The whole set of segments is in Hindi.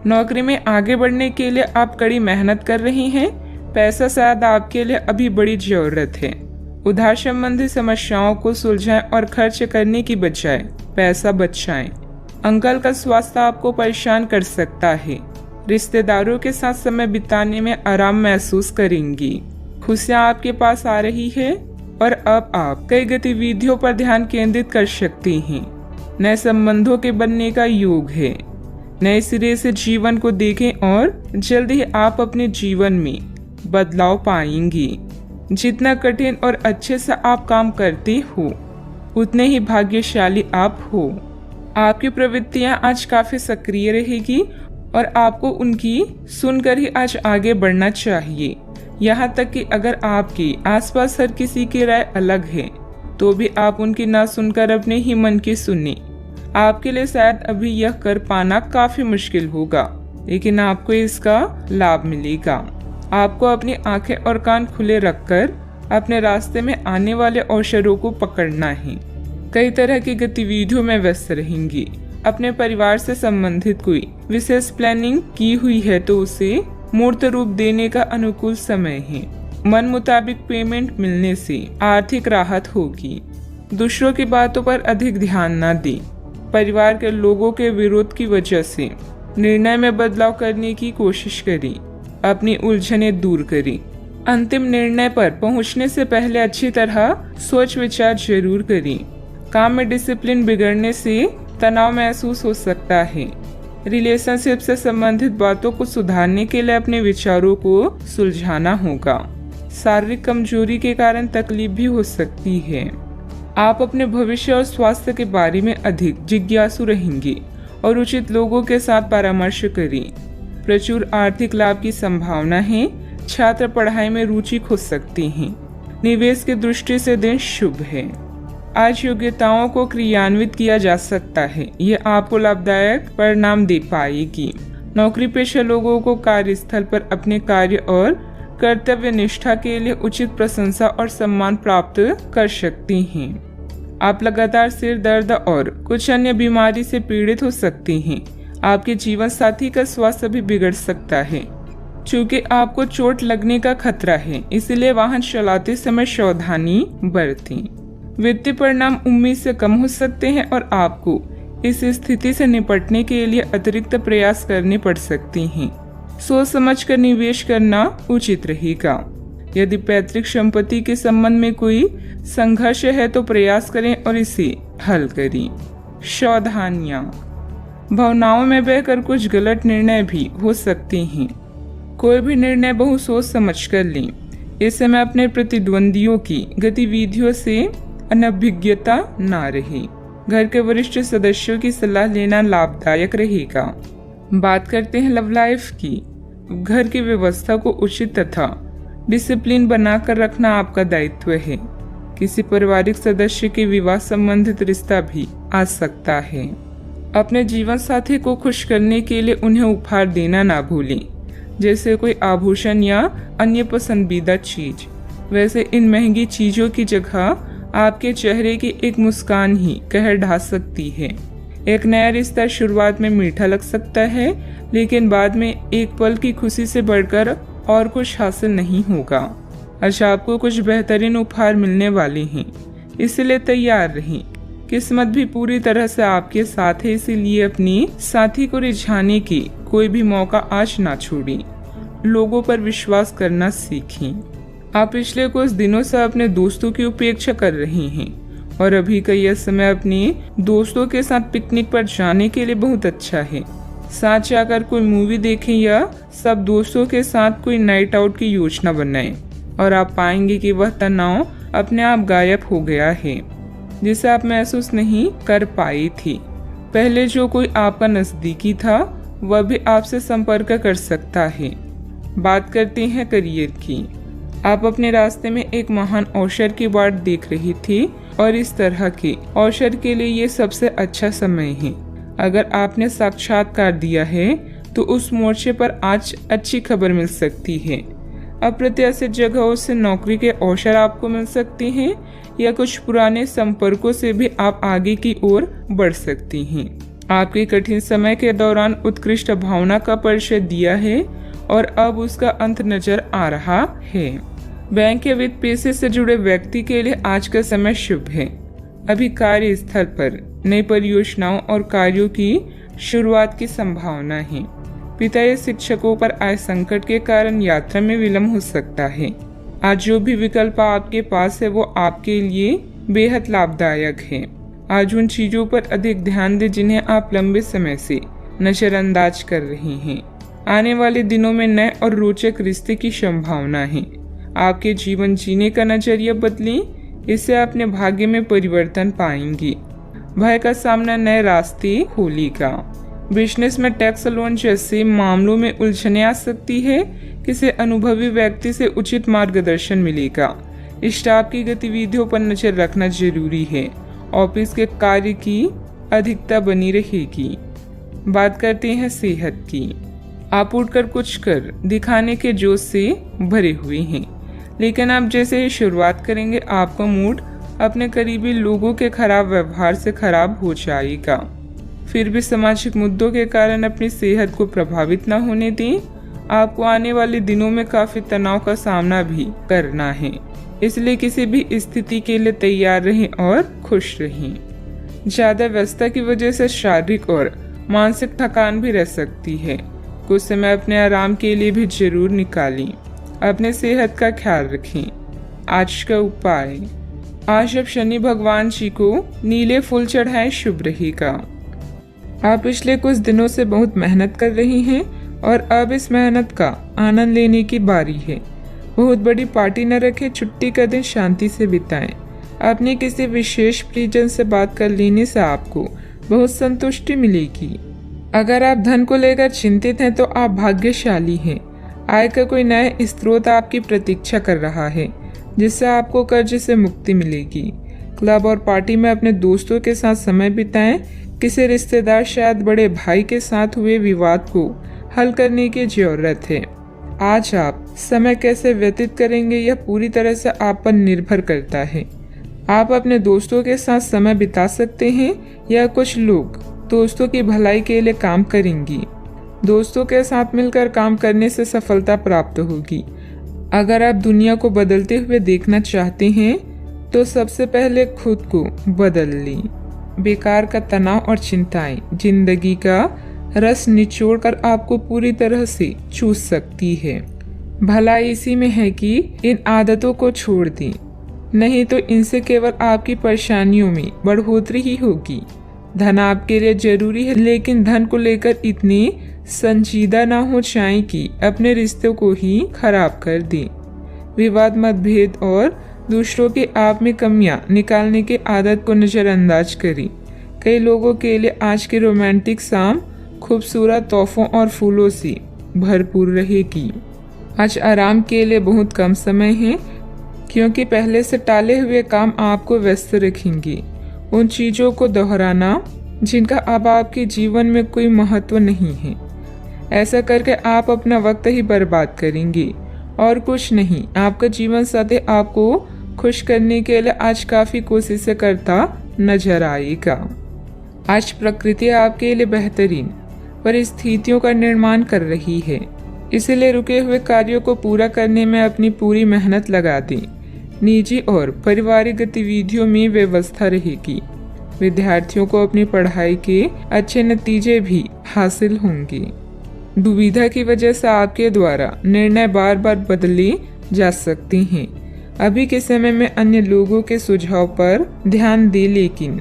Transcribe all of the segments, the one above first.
नौकरी में आगे बढ़ने के लिए आप कड़ी मेहनत कर रही हैं। पैसा शायद आपके लिए अभी बड़ी जरूरत है। उधार संबंधी समस्याओं को सुलझाएं और खर्च करने की बजाय पैसा बचाएं। अंकल का स्वास्थ्य आपको परेशान कर सकता है। रिश्तेदारों के साथ समय बिताने में आराम महसूस करेंगी। खुशियां आपके पास आ रही है और अब आप कई गतिविधियों पर ध्यान केंद्रित कर सकती हैं। नए संबंधों के बनने का योग है। नए सिरे से जीवन को देखें और जल्द ही आप अपने जीवन में बदलाव पाएंगी। जितना कठिन और अच्छे से आप काम करते हो उतने ही भाग्यशाली आप हो। आपकी प्रवृत्तियां आज काफी सक्रिय रहेगी और आपको उनकी सुनकर ही आज आगे बढ़ना चाहिए। यहाँ तक कि अगर आपके आसपास हर किसी की राय अलग है तो भी आप उनकी ना सुनकर अपने ही मन की सुने। आपके लिए शायद अभी यह कर पाना काफी मुश्किल होगा, लेकिन आपको इसका लाभ मिलेगा। आपको अपनी आंखें और कान खुले रखकर अपने रास्ते में आने वाले अवसरों को पकड़ना है। कई तरह की गतिविधियों में व्यस्त रहेंगी। अपने परिवार से संबंधित कोई विशेष प्लानिंग की हुई है तो उसे मूर्त रूप देने का अनुकूल समय है। मन मुताबिक पेमेंट मिलने से आर्थिक राहत होगी। दूसरों की बातों पर अधिक ध्यान न दें। परिवार के लोगों के विरोध की वजह से निर्णय में बदलाव करने की कोशिश करें। अपनी उलझनें दूर करें। अंतिम निर्णय पर पहुंचने से पहले अच्छी तरह सोच विचार जरूर करें। काम में डिसिप्लिन बिगड़ने से तनाव महसूस हो सकता है। रिलेशनशिप से संबंधित बातों को सुधारने के लिए अपने विचारों को सुलझाना होगा। शारीरिक कमजोरी के कारण तकलीफ भी हो सकती है। आप अपने भविष्य और स्वास्थ्य के बारे में अधिक जिज्ञासु रहेंगे और उचित लोगों के साथ परामर्श करें। प्रचुर आर्थिक लाभ की संभावना है। छात्र पढ़ाई में रुचि खो सकते हैं। निवेश की दृष्टि से दिन शुभ है। आज योग्यताओं को क्रियान्वित किया जा सकता है। यह आपको लाभदायक परिणाम दे पाएगी। नौकरी पेशा लोगों को कार्यस्थल पर अपने कार्य और कर्तव्य निष्ठा के लिए उचित प्रशंसा और सम्मान प्राप्त कर सकती हैं। आप लगातार सिर दर्द और कुछ अन्य बीमारी से पीड़ित हो सकती हैं। आपके जीवन साथी का स्वास्थ्य भी बिगड़ सकता है। चूँकि आपको चोट लगने का खतरा है, इसलिए वाहन चलाते समय सावधानी बरतें। वित्तीय परिणाम उम्मीद से कम हो सकते हैं और आपको इस स्थिति से निपटने के लिए अतिरिक्त प्रयास करने पड़ सकते हैं। सोच समझकर निवेश करना उचित रहेगा। यदि पैतृक संपत्ति के संबंध में कोई संघर्ष है तो प्रयास करें और इसे हल करें। सावधानियां। भावनाओं में बहकर कुछ गलत निर्णय भी हो सकते हैं। कोई भी निर्णय बहुत सोच समझ कर लें। इस समय अपने प्रतिद्वंदियों की गतिविधियों से अनभिज्ञता न रहे। घर के वरिष्ठ सदस्यों की सलाह लेना लाभदायक रहेगा। बात करते हैं लव लाइफ की। घर की व्यवस्था को उचित तथा डिसिप्लिन बनाकर रखना आपका दायित्व है। किसी पारिवारिक सदस्य के विवाह संबंधित रिश्ता भी आ सकता है। अपने जीवन साथी को खुश करने के लिए उन्हें उपहार देना ना भूलें, जैसे कोई आभूषण या अन्य पसंदीदा चीज। वैसे इन महंगी चीजों की जगह आपके चेहरे की एक मुस्कान ही कहर ढा सकती है। एक नया रिश्ता शुरुआत में मीठा लग सकता है, लेकिन बाद में एक पल की खुशी से बढ़कर और कुछ हासिल नहीं होगा। आज आपको कुछ बेहतरीन उपहार मिलने वाले हैं, इसलिए तैयार रहें। किस्मत भी पूरी तरह से आपके साथ है, इसीलिए अपनी साथी को रिझाने की कोई भी मौका आज ना छोड़ें। लोगों पर विश्वास करना सीखें। आप पिछले कुछ दिनों से अपने दोस्तों की उपेक्षा कर रहे हैं और अभी का यह समय अपने दोस्तों के साथ पिकनिक पर जाने के लिए बहुत अच्छा है। साथ जाकर कोई मूवी देखें या सब दोस्तों के साथ कोई नाइट आउट की योजना बनाएं और आप पाएंगे कि वह तनाव अपने आप गायब हो गया है, जिसे आप महसूस नहीं कर पाई थी। पहले जो कोई आपका नजदीकी था वह भी आपसे संपर्क कर सकता है। बात करते हैं करियर की। आप अपने रास्ते में एक महान अवसर की बाट देख रही थी और इस तरह के अवसर के लिए ये सबसे अच्छा समय है। अगर आपने साक्षात्कार दिया है तो उस मोर्चे पर आज अच्छी खबर मिल सकती है। अप्रत्याशित जगहों से नौकरी के अवसर आपको मिल सकते हैं या कुछ पुराने संपर्कों से भी आप आगे की ओर बढ़ सकती हैं। आपके कठिन समय के दौरान उत्कृष्ट भावना का परिचय दिया है और अब उसका अंत नजर आ रहा है। बैंक या वित्त पेशे से जुड़े व्यक्ति के लिए आज का समय शुभ है। अभी कार्यस्थल पर नई परियोजनाओं और कार्यों की शुरुआत की संभावना है। पिता या शिक्षकों पर आए संकट के कारण यात्रा में विलंब हो सकता है। आज जो भी विकल्प आपके पास है वो आपके लिए बेहद लाभदायक है। आज उन चीजों पर अधिक ध्यान दें जिन्हें आप लंबे समय से नजरअंदाज कर रहे हैं। आने वाले दिनों में नए और रोचक रिश्ते की संभावना है। आपके जीवन जीने का नजरिया बदलें, इससे अपने भाग्य में परिवर्तन पाएंगे। भय का सामना नए रास्ते खोलेगा। बिजनेस में टैक्स लोन जैसे मामलों में उलझने आ सकती है। किसी अनुभवी व्यक्ति से उचित मार्गदर्शन मिलेगा। स्टाफ की गतिविधियों पर नजर रखना जरूरी है। ऑफिस के कार्य की अधिकता बनी रहेगी। बात करते हैं सेहत की। आप उठकर कुछ कर दिखाने के जोश से भरे हुए हैं, लेकिन आप जैसे ही शुरुआत करेंगे आपका मूड अपने करीबी लोगों के खराब व्यवहार से खराब हो जाएगा। फिर भी सामाजिक मुद्दों के कारण अपनी सेहत को प्रभावित न होने दें। आपको आने वाले दिनों में काफी तनाव का सामना भी करना है, इसलिए किसी भी स्थिति के लिए तैयार रहें और खुश रहें। ज्यादा व्यस्तता की वजह से शारीरिक और मानसिक थकान भी रह सकती है। कुछ समय अपने आराम के लिए भी जरूर निकालें। अपने सेहत का ख्याल रखें। आज का उपाय, आज आप शनि भगवान जी को नीले फूल चढ़ाएं, शुभ रहेगा। आप पिछले कुछ दिनों से बहुत मेहनत कर रही हैं और अब इस मेहनत का आनंद लेने की बारी है। बहुत बड़ी पार्टी न रखें, छुट्टी का दिन शांति से बिताएं। अपने किसी विशेष प्रियजन से बात कर लेने से आपको बहुत संतुष्टि मिलेगी। अगर आप धन को लेकर चिंतित हैं तो आप भाग्यशाली हैं। आय का कोई नया स्रोत आपकी प्रतीक्षा कर रहा है, जिससे आपको कर्ज से मुक्ति मिलेगी। क्लब और पार्टी में अपने दोस्तों के साथ समय बिताएं। किसी रिश्तेदार, शायद बड़े भाई के साथ हुए विवाद को हल करने की जरूरत है। आज आप समय कैसे व्यतीत करेंगे यह पूरी तरह से आप पर निर्भर करता है। आप अपने दोस्तों के साथ समय बिता सकते हैं या कुछ लोग दोस्तों की भलाई के लिए काम करेंगी। दोस्तों के साथ मिलकर काम करने से सफलता प्राप्त होगी। अगर आप दुनिया को बदलते हुए देखना चाहते हैं तो सबसे पहले खुद को बदल लें। बेकार का तनाव और चिंताएं जिंदगी का रस निचोड़कर आपको पूरी तरह से चूस सकती है। भलाई इसी में है कि इन आदतों को छोड़ दें, नहीं तो इनसे केवल आपकी परेशानियों में बढ़ोतरी ही होगी। धन आपके लिए जरूरी है, लेकिन धन को लेकर इतनी संजीदा ना हो जाएं कि अपने रिश्तों को ही खराब कर दें। विवाद, मतभेद और दूसरों के आप में कमियां निकालने की आदत को नजरअंदाज करें। कई लोगों के लिए आज की रोमांटिक शाम खूबसूरत तोहफों और फूलों से भरपूर रहेगी। आज आराम के लिए बहुत कम समय है, क्योंकि पहले से टाले हुए काम आपको व्यस्त रखेंगे। उन चीजों को दोहराना जिनका अब आपके जीवन में कोई महत्व नहीं है। ऐसा करके आप अपना वक्त ही बर्बाद करेंगे और कुछ नहीं। आपका जीवन साथी आपको खुश करने के लिए आज काफी कोशिशें करता नजर आएगा। आज प्रकृति आपके लिए बेहतरीन परिस्थितियों का निर्माण कर रही है, इसलिए रुके हुए कार्यों को पूरा करने में अपनी पूरी मेहनत लगा दें। निजी और पारिवारिक गतिविधियों में व्यवस्था रहेगी। विद्यार्थियों को अपनी पढ़ाई के अच्छे नतीजे भी हासिल होंगे। दुविधा की वजह से आपके द्वारा निर्णय बार बार बदले जा सकते हैं। अभी के समय में अन्य लोगों के सुझाव पर ध्यान दें, लेकिन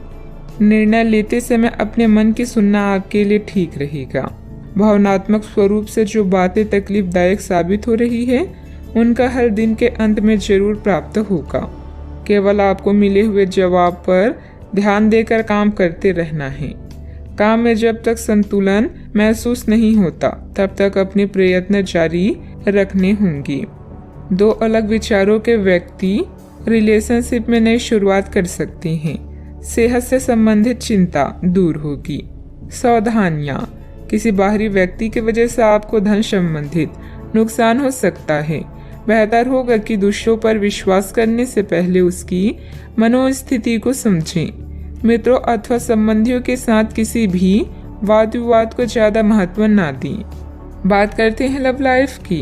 निर्णय लेते समय अपने मन की सुनना आपके लिए ठीक रहेगा। भावनात्मक स्वरूप से जो बातें तकलीफदायक साबित हो रही है उनका हर दिन के अंत में जरूर प्राप्त होगा। केवल आपको मिले हुए जवाब पर ध्यान देकर काम करते रहना है। काम में जब तक संतुलन महसूस नहीं होता तब तक अपने प्रयत्न जारी रखने होंगे। दो अलग विचारों के व्यक्ति रिलेशनशिप में नई शुरुआत कर सकते हैं। सेहत से संबंधित चिंता दूर होगी। सावधानियां, किसी बाहरी व्यक्ति की वजह से आपको धन संबंधित नुकसान हो सकता है। बेहतर होगा कि दूसरों पर विश्वास करने से पहले उसकी मनोस्थिति को समझें। मित्रों अथवा संबंधियों के साथ किसी भी वाद विवाद को ज्यादा महत्व ना दें। बात करते हैं लव लाइफ की।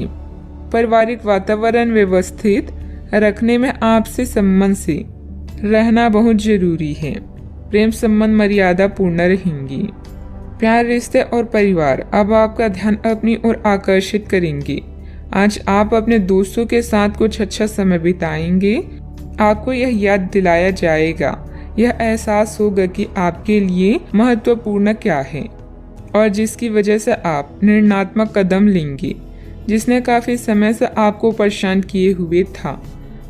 पारिवारिक वातावरण व्यवस्थित रखने में आपसे संबंध से रहना बहुत जरूरी है। प्रेम संबंध मर्यादा पूर्ण रहेंगी। प्यार, रिश्ते और परिवार अब आपका ध्यान अपनी ओर आकर्षित करेंगे। आज आप अपने दोस्तों के साथ कुछ अच्छा समय बिताएंगे। आपको यह याद दिलाया जाएगा, यह एहसास होगा कि आपके लिए महत्वपूर्ण क्या है और जिसकी वजह से आप निर्णयात्मक कदम लेंगे, जिसने काफी समय से आपको परेशान किए हुए था।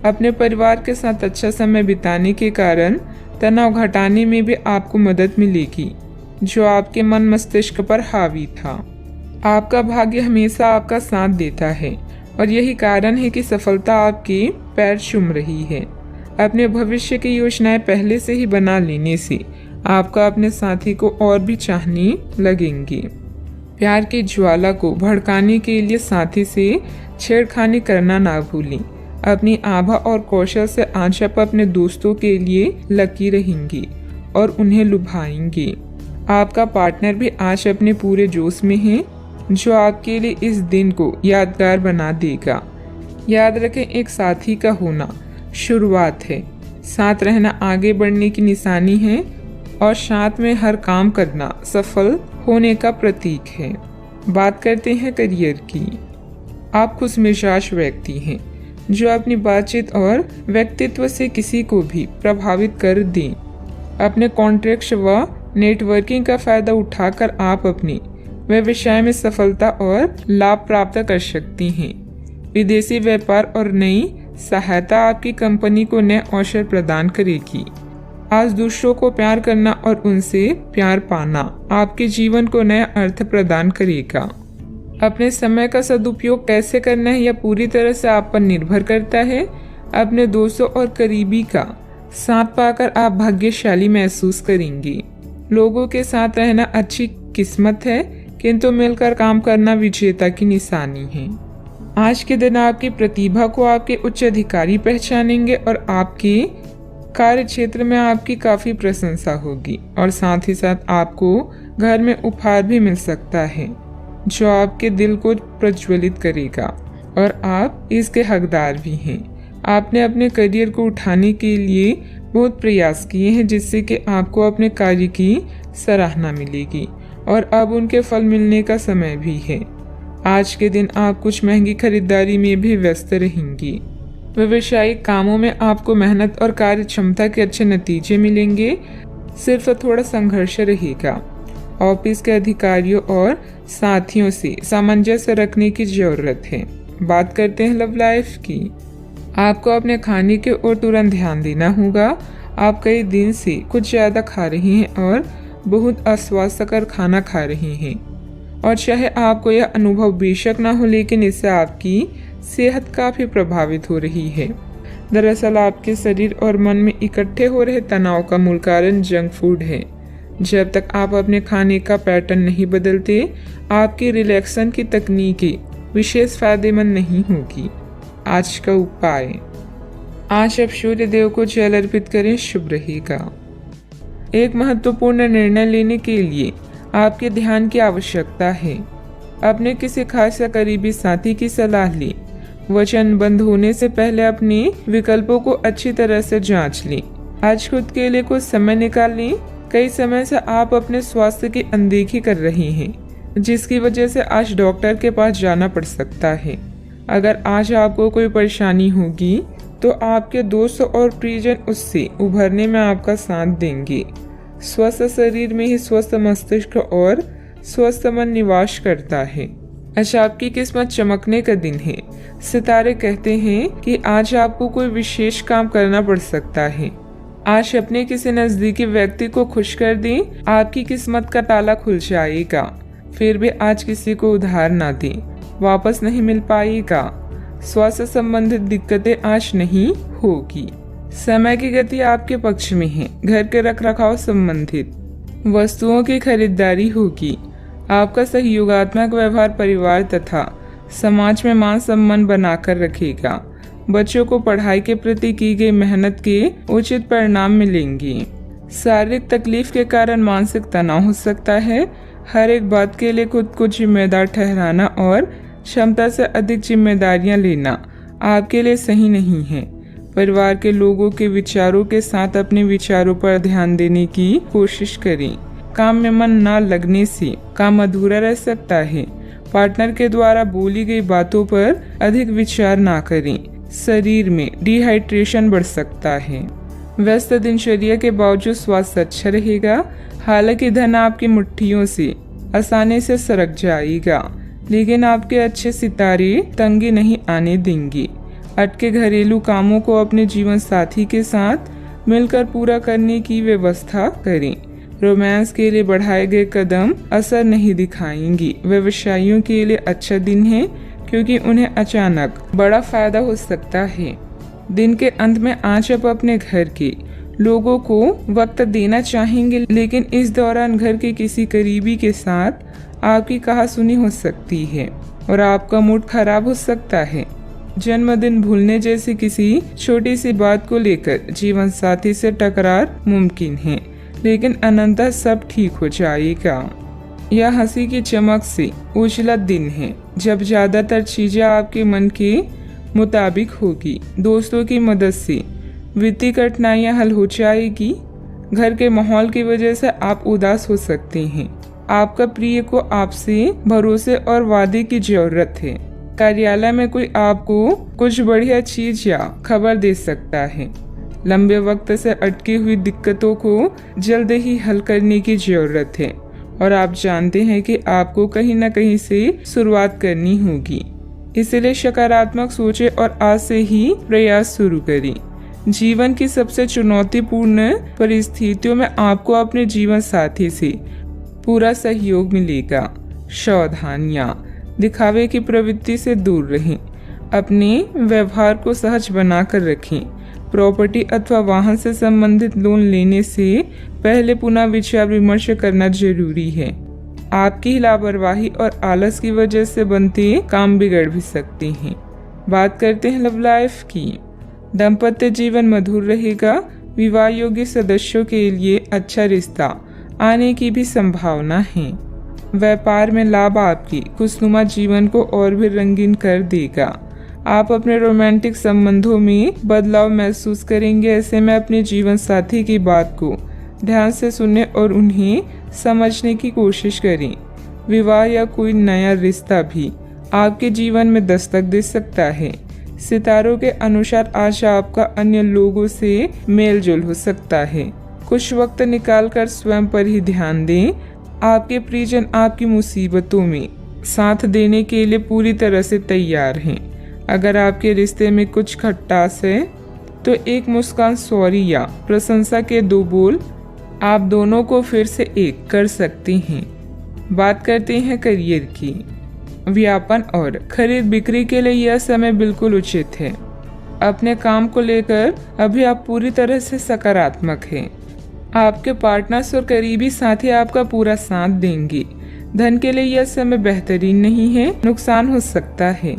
अपने परिवार के साथ अच्छा समय बिताने के कारण तनाव घटाने में भी आपको मदद मिलेगी, जो आपके मन मस्तिष्क पर हावी था। आपका भाग्य हमेशा आपका साथ देता है और यही कारण है कि सफलता आपके पैर चूम रही है। अपने भविष्य की योजनाएं पहले से ही बना लेने से आपका अपने साथी को और भी चाहने लगेंगे। प्यार की ज्वाला को भड़काने के लिए साथी से छेड़खानी करना ना भूलें। अपनी आभा और कौशल से आज आप अपने दोस्तों के लिए लकी रहेंगी और उन्हें लुभाएंगे। आपका पार्टनर भी आज अपने पूरे जोश में है, जो आपके लिए इस दिन को यादगार बना देगा। याद रखें, एक साथी का होना शुरुआत है, साथ रहना आगे बढ़ने की निशानी है और साथ में हर काम करना सफल होने का प्रतीक है। बात करते हैं करियर की। आप खुशमिजाज व्यक्ति हैं, जो अपनी बातचीत और व्यक्तित्व से किसी को भी प्रभावित कर दें। अपने कॉन्ट्रैक्ट व नेटवर्किंग का फायदा उठाकर आप अपने व्यवसाय में सफलता और लाभ प्राप्त कर सकती हैं। विदेशी व्यापार और नई सहायता आपकी कंपनी को नए अवसर प्रदान करेगी। आज दूसरों को प्यार करना और उनसे प्यार पाना आपके जीवन को नया अर्थ प्रदान करेगा। अपने समय का सदुपयोग कैसे करना है, यह पूरी तरह से आप पर निर्भर करता है। अपने दोस्तों और करीबी का साथ पाकर आप भाग्यशाली महसूस करेंगे। लोगों के साथ रहना अच्छी किस्मत है, किंतु मिलकर काम करना विजेता की निशानी है। आज के दिन आपकी प्रतिभा को आपके उच्च अधिकारी पहचानेंगे और आपके कार्य क्षेत्र में आपकी काफी प्रशंसा होगी और साथ ही साथ आपको घर में उपहार भी मिल सकता है, जो आपके दिल को प्रज्वलित करेगा और आप इसके हकदार भी हैं। आपने अपने करियर को उठाने के लिए बहुत प्रयास किए हैं, जिससे कि आपको अपने कार्य की सराहना मिलेगी और अब उनके फल मिलने का समय भी है। आज के दिन आप कुछ महंगी खरीदारी में भी व्यस्त रहेंगी। व्यावसायिक कामों में आपको मेहनत और कार्य क्षमता के अच्छे नतीजे मिलेंगे, सिर्फ थोड़ा संघर्ष रहेगा। ऑफिस के अधिकारियों और साथियों से सामंजस्य रखने की जरूरत है। बात करते हैं लव लाइफ की। आपको अपने खाने के ओर तुरंत ध्यान देना होगा। आप कई दिन से कुछ ज्यादा खा रही हैं और बहुत अस्वास्थ्यकर खाना खा रही हैं, और चाहे आपको यह अनुभव बेशक ना हो, लेकिन इससे आपकी सेहत काफी प्रभावित हो रही है। दरअसल आपके शरीर और मन में इकट्ठे हो रहे तनाव का मूल कारण जंक फूड है। जब तक आप अपने खाने का पैटर्न नहीं बदलते, आपकी रिलैक्सेशन की तकनीकें विशेष फायदेमंद नहीं होगी। आज का उपाय, आज आप सूर्य देव को जल अर्पित करें, शुभ रहेगा। एक महत्वपूर्ण निर्णय लेने के लिए आपके ध्यान की आवश्यकता है। अपने किसी खास या करीबी साथी की सलाह लें। वचन बंद होने से पहले अपने विकल्पों को अच्छी तरह से जांच लें। आज खुद के लिए कुछ समय निकालें। कई समय से आप अपने स्वास्थ्य की अनदेखी कर रहे हैं, जिसकी वजह से आज डॉक्टर के पास जाना पड़ सकता है। अगर आज आपको कोई परेशानी होगी तो आपके दोस्त और प्रियजन उससे उभरने में आपका साथ देंगे। स्वस्थ शरीर में ही स्वस्थ मस्तिष्क और स्वस्थ मन निवास करता है। आज आपकी किस्मत चमकने का दिन है। सितारे कहते हैं कि आज आपको कोई विशेष काम करना पड़ सकता है। आज अपने किसी नजदीकी व्यक्ति को खुश कर दें, आपकी किस्मत का ताला खुल जाएगा। फिर भी आज किसी को उधार ना दें, वापस नहीं मिल पाएगा। स्वास्थ्य संबंधित दिक्कतें आज नहीं होगी। समय की गति आपके पक्ष में है। घर के रखरखाव संबंधित वस्तुओं की खरीदारी होगी। आपका सहयोगात्मक व्यवहार परिवार तथा समाज में मान सम्मान बनाकर रखेगा। बच्चों को पढ़ाई के प्रति की गई मेहनत के उचित परिणाम मिलेंगे। शारीरिक तकलीफ के कारण मानसिक तनाव हो सकता है। हर एक बात के लिए खुद को जिम्मेदार ठहराना और क्षमता से अधिक जिम्मेदारियां लेना आपके लिए सही नहीं है। परिवार के लोगों के विचारों के साथ अपने विचारों पर ध्यान देने की कोशिश करें। काम में मन न लगने से काम अधूरा रह सकता है। पार्टनर के द्वारा बोली गई बातों पर अधिक विचार ना करें। शरीर में डिहाइड्रेशन बढ़ सकता है। व्यस्त दिनचर्या के बावजूद स्वास्थ्य अच्छा रहेगा। हालांकि धन आपकी मुट्ठियों से आसानी से सरक जाएगा, लेकिन आपके अच्छे सितारे तंगी नहीं आने देंगे। अटके घरेलू कामों को अपने जीवन साथी के साथ मिलकर पूरा करने की व्यवस्था करें। रोमांस के लिए बढ़ाए गए कदम असर नहीं दिखाएंगे। व्यवसायियों के लिए अच्छा दिन है, क्योंकि उन्हें अचानक बड़ा फायदा हो सकता है। दिन के अंत में आज आप अपने घर के लोगों को वक्त देना चाहेंगे, लेकिन इस दौरान घर के किसी करीबी के साथ आपकी कहासुनी हो सकती है और आपका मूड खराब हो सकता है। जन्मदिन भूलने जैसी किसी छोटी सी बात को लेकर जीवन साथी से टकरार मुमकिन है, लेकिन अनंतः सब ठीक हो जाएगा। यह हंसी की चमक से उजला दिन है, जब ज्यादातर चीजें आपके मन के मुताबिक होगी। दोस्तों की मदद से वित्तीय कठिनाइयां हल हो जाएगी। घर के माहौल की वजह से आप उदास हो सकते हैं। आपका प्रिय को आपसे भरोसे और वादे की जरूरत है। कार्यालय में कोई आपको कुछ बढ़िया चीज या खबर दे सकता है। लंबे वक्त से अटकी हुई दिक्कतों को जल्द ही हल करने की जरूरत है और आप जानते हैं कि आपको कहीं न कहीं से शुरुआत करनी होगी। इसलिए सकारात्मक सोचें और आज से ही प्रयास शुरू करें। जीवन की सबसे चुनौतीपूर्ण परिस्थितियों में आपको अपने जीवन साथी से पूरा सहयोग मिलेगा। सावधानियां, दिखावे की प्रवृत्ति से दूर रहें। अपने व्यवहार को सहज बनाकर रखें। प्रॉपर्टी अथवा वाहन से संबंधित लोन लेने से पहले पुनः विचार विमर्श करना जरूरी है। आपकी लापरवाही और आलस की वजह से बनते काम बिगड़ भी सकते हैं। बात करते हैं लव लाइफ की। दाम्पत्य जीवन मधुर रहेगा। विवाह योग्य सदस्यों के लिए अच्छा रिश्ता आने की भी संभावना है। व्यापार में लाभ आपकी खुशनुमा जीवन को और भी रंगीन कर देगा। आप अपने रोमांटिक संबंधों में बदलाव महसूस करेंगे। ऐसे में अपने जीवन साथी की बात को ध्यान से सुनने और उन्हें समझने की कोशिश करें। विवाह या कोई नया रिश्ता भी आपके जीवन में दस्तक दे सकता है। सितारों के अनुसार आज आपका अन्य लोगों से मेल जोल हो सकता है। कुछ वक्त निकालकर स्वयं पर ही ध्यान दें। आपके प्रियजन आपकी मुसीबतों में साथ देने के लिए पूरी तरह से तैयार हैं। अगर आपके रिश्ते में कुछ खटास है तो एक मुस्कान, सॉरी या प्रशंसा के दो बोल आप दोनों को फिर से एक कर सकते हैं। बात करते हैं करियर की। व्यापार और खरीद बिक्री के लिए यह समय बिल्कुल उचित है। अपने काम को लेकर अभी आप पूरी तरह से सकारात्मक हैं। आपके पार्टनर्स और करीबी साथी आपका पूरा साथ देंगे। धन के लिए यह समय बेहतरीन नहीं है, नुकसान हो सकता है,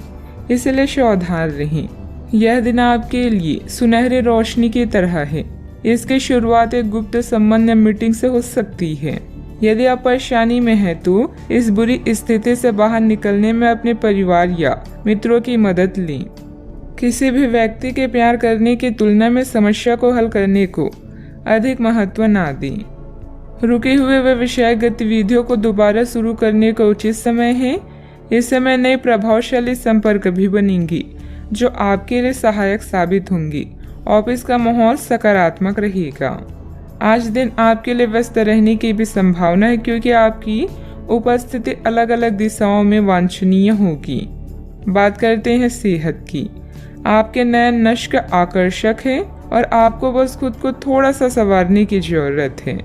इसलिए सावधान रहें। यह दिन आपके लिए सुनहरी रोशनी की तरह है। इसकी शुरुआत एक गुप्त संबंध या मीटिंग से हो सकती है। यदि आप परेशानी में हैं तो इस बुरी स्थिति से बाहर निकलने में अपने परिवार या मित्रों की मदद लें। किसी भी व्यक्ति के प्यार करने की तुलना में समस्या को हल करने को अधिक महत्व ना दें। रुके हुए व्यवसायिक गतिविधियों को दोबारा शुरू करने का उचित समय है। इस समय नए प्रभावशाली संपर्क भी बनेंगे जो आपके लिए सहायक साबित होंगे। ऑफिस का माहौल सकारात्मक रहेगा। आज दिन आपके लिए व्यस्त रहने की भी संभावना है, क्योंकि आपकी उपस्थिति अलग अलग दिशाओं में वांछनीय होगी। बात करते हैं सेहत की। आपके नयन नश्क आकर्षक है और आपको बस खुद को थोड़ा सा संवारने की जरूरत है।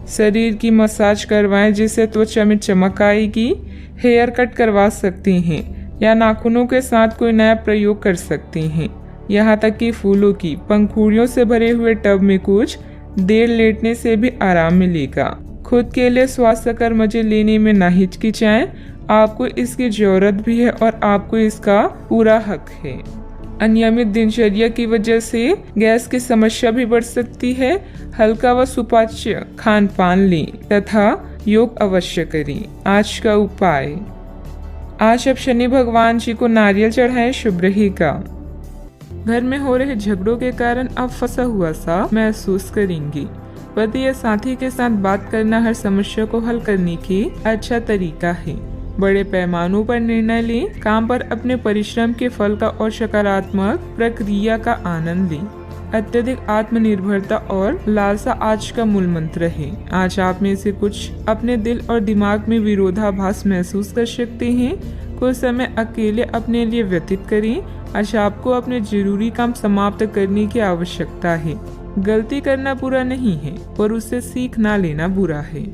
शरीर की मसाज करवाएं जिससे त्वचा में चमक आएगी। हेयर कट करवा सकते हैं या नाखूनों के साथ कोई नया प्रयोग कर सकते हैं। यहाँ तक कि फूलों की पंखुड़ियों से भरे हुए टब में कुछ देर लेटने से भी आराम मिलेगा। खुद के लिए स्वास्थ्यकर मजे लेने में ना हिचकिचाएं। आपको इसकी जरूरत भी है और आपको इसका पूरा हक है। अनियमित दिनचर्या की वजह से गैस की समस्या भी बढ़ सकती है। हल्का व सुपाच्य खान पान लें तथा योग अवश्य करें। आज का उपाय, आज आप शनि भगवान जी को नारियल चढ़ाएं, शुभ रहेगा। घर में हो रहे झगड़ों के कारण आप फंसा हुआ सा महसूस करेंगे। पति या साथी के साथ बात करना हर समस्या को हल करने की अच्छा तरीका है। बड़े पैमानों पर निर्णय लें, काम पर अपने परिश्रम के फल का और सकारात्मक प्रक्रिया का आनंद लें। अत्यधिक आत्मनिर्भरता और लालसा आज का मूल मंत्र है। आज आप में से कुछ अपने दिल और दिमाग में विरोधाभास महसूस कर सकते हैं। कुछ समय अकेले अपने लिए व्यतीत करें। आज आपको अपने जरूरी काम समाप्त करने की आवश्यकता है। गलती करना बुरा नहीं है, पर उससे सीख ना लेना बुरा है।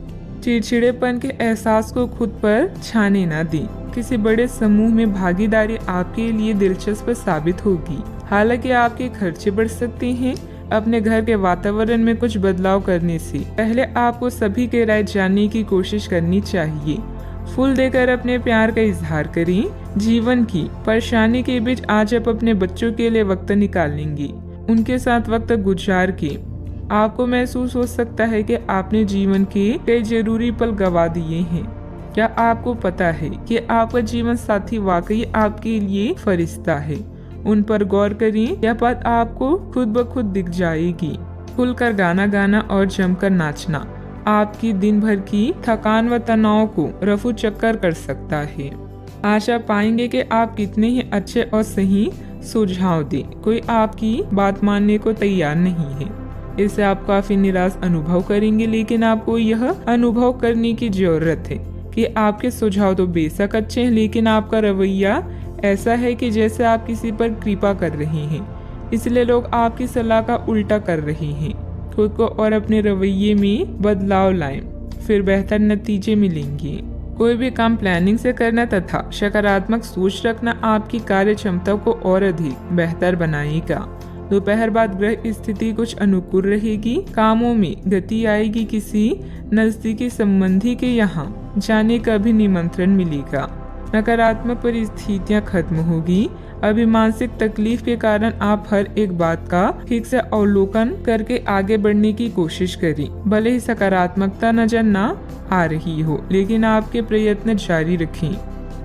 चिड़चिड़ेपन के एहसास को खुद पर छाने ना दें। किसी बड़े समूह में भागीदारी आपके लिए दिलचस्प साबित होगी। हालांकि आपके खर्चे बढ़ सकते हैं। अपने घर के वातावरण में कुछ बदलाव करने से पहले आपको सभी की राय जानने की कोशिश करनी चाहिए। फूल देकर अपने प्यार का इजहार करें। जीवन की परेशानी के बीच आज आप अपने बच्चों के लिए वक्त निकालेंगे। उनके साथ वक्त गुजार के आपको महसूस हो सकता है कि आपने जीवन के कई जरूरी पल गवा दिए हैं। क्या आपको पता है कि आपका जीवन साथी वाकई आपके लिए फरिश्ता है? उन पर गौर करें। यह बात आपको खुद ब खुद दिख जाएगी। खुलकर गाना गाना और जमकर नाचना आपकी दिन भर की थकान व तनाव को रफू चक्कर कर सकता है। आज आप पाएंगे कि आप कितने ही अच्छे और सही सुझाव दें। कोई आपकी बात मानने को तैयार नहीं है। इससे आप काफी निराश अनुभव करेंगे, लेकिन आपको यह अनुभव करने की जरूरत है कि आपके सुझाव तो बेशक अच्छे हैं, लेकिन आपका रवैया ऐसा है कि जैसे आप किसी पर कृपा कर रहे हैं, इसलिए लोग आपकी सलाह का उल्टा कर रहे हैं। खुद को और अपने रवैये में बदलाव लाएं, फिर बेहतर नतीजे मिलेंगे। कोई भी काम प्लानिंग से करना तथा सकारात्मक सोच रखना आपकी कार्य क्षमता को और अधिक बेहतर बनाएगा। दोपहर बाद ग्रह स्थिति कुछ अनुकूल रहेगी। कामों में गति आएगी। किसी नजदीकी संबंधी के यहाँ जाने का भी निमंत्रण मिलेगा। नकारात्मक परिस्थितियाँ खत्म होगी। अभी मानसिक तकलीफ के कारण आप हर एक बात का ठीक से अवलोकन करके आगे बढ़ने की कोशिश करें। भले ही सकारात्मकता नजर ना आ रही हो, लेकिन आपके प्रयत्न जारी रखें,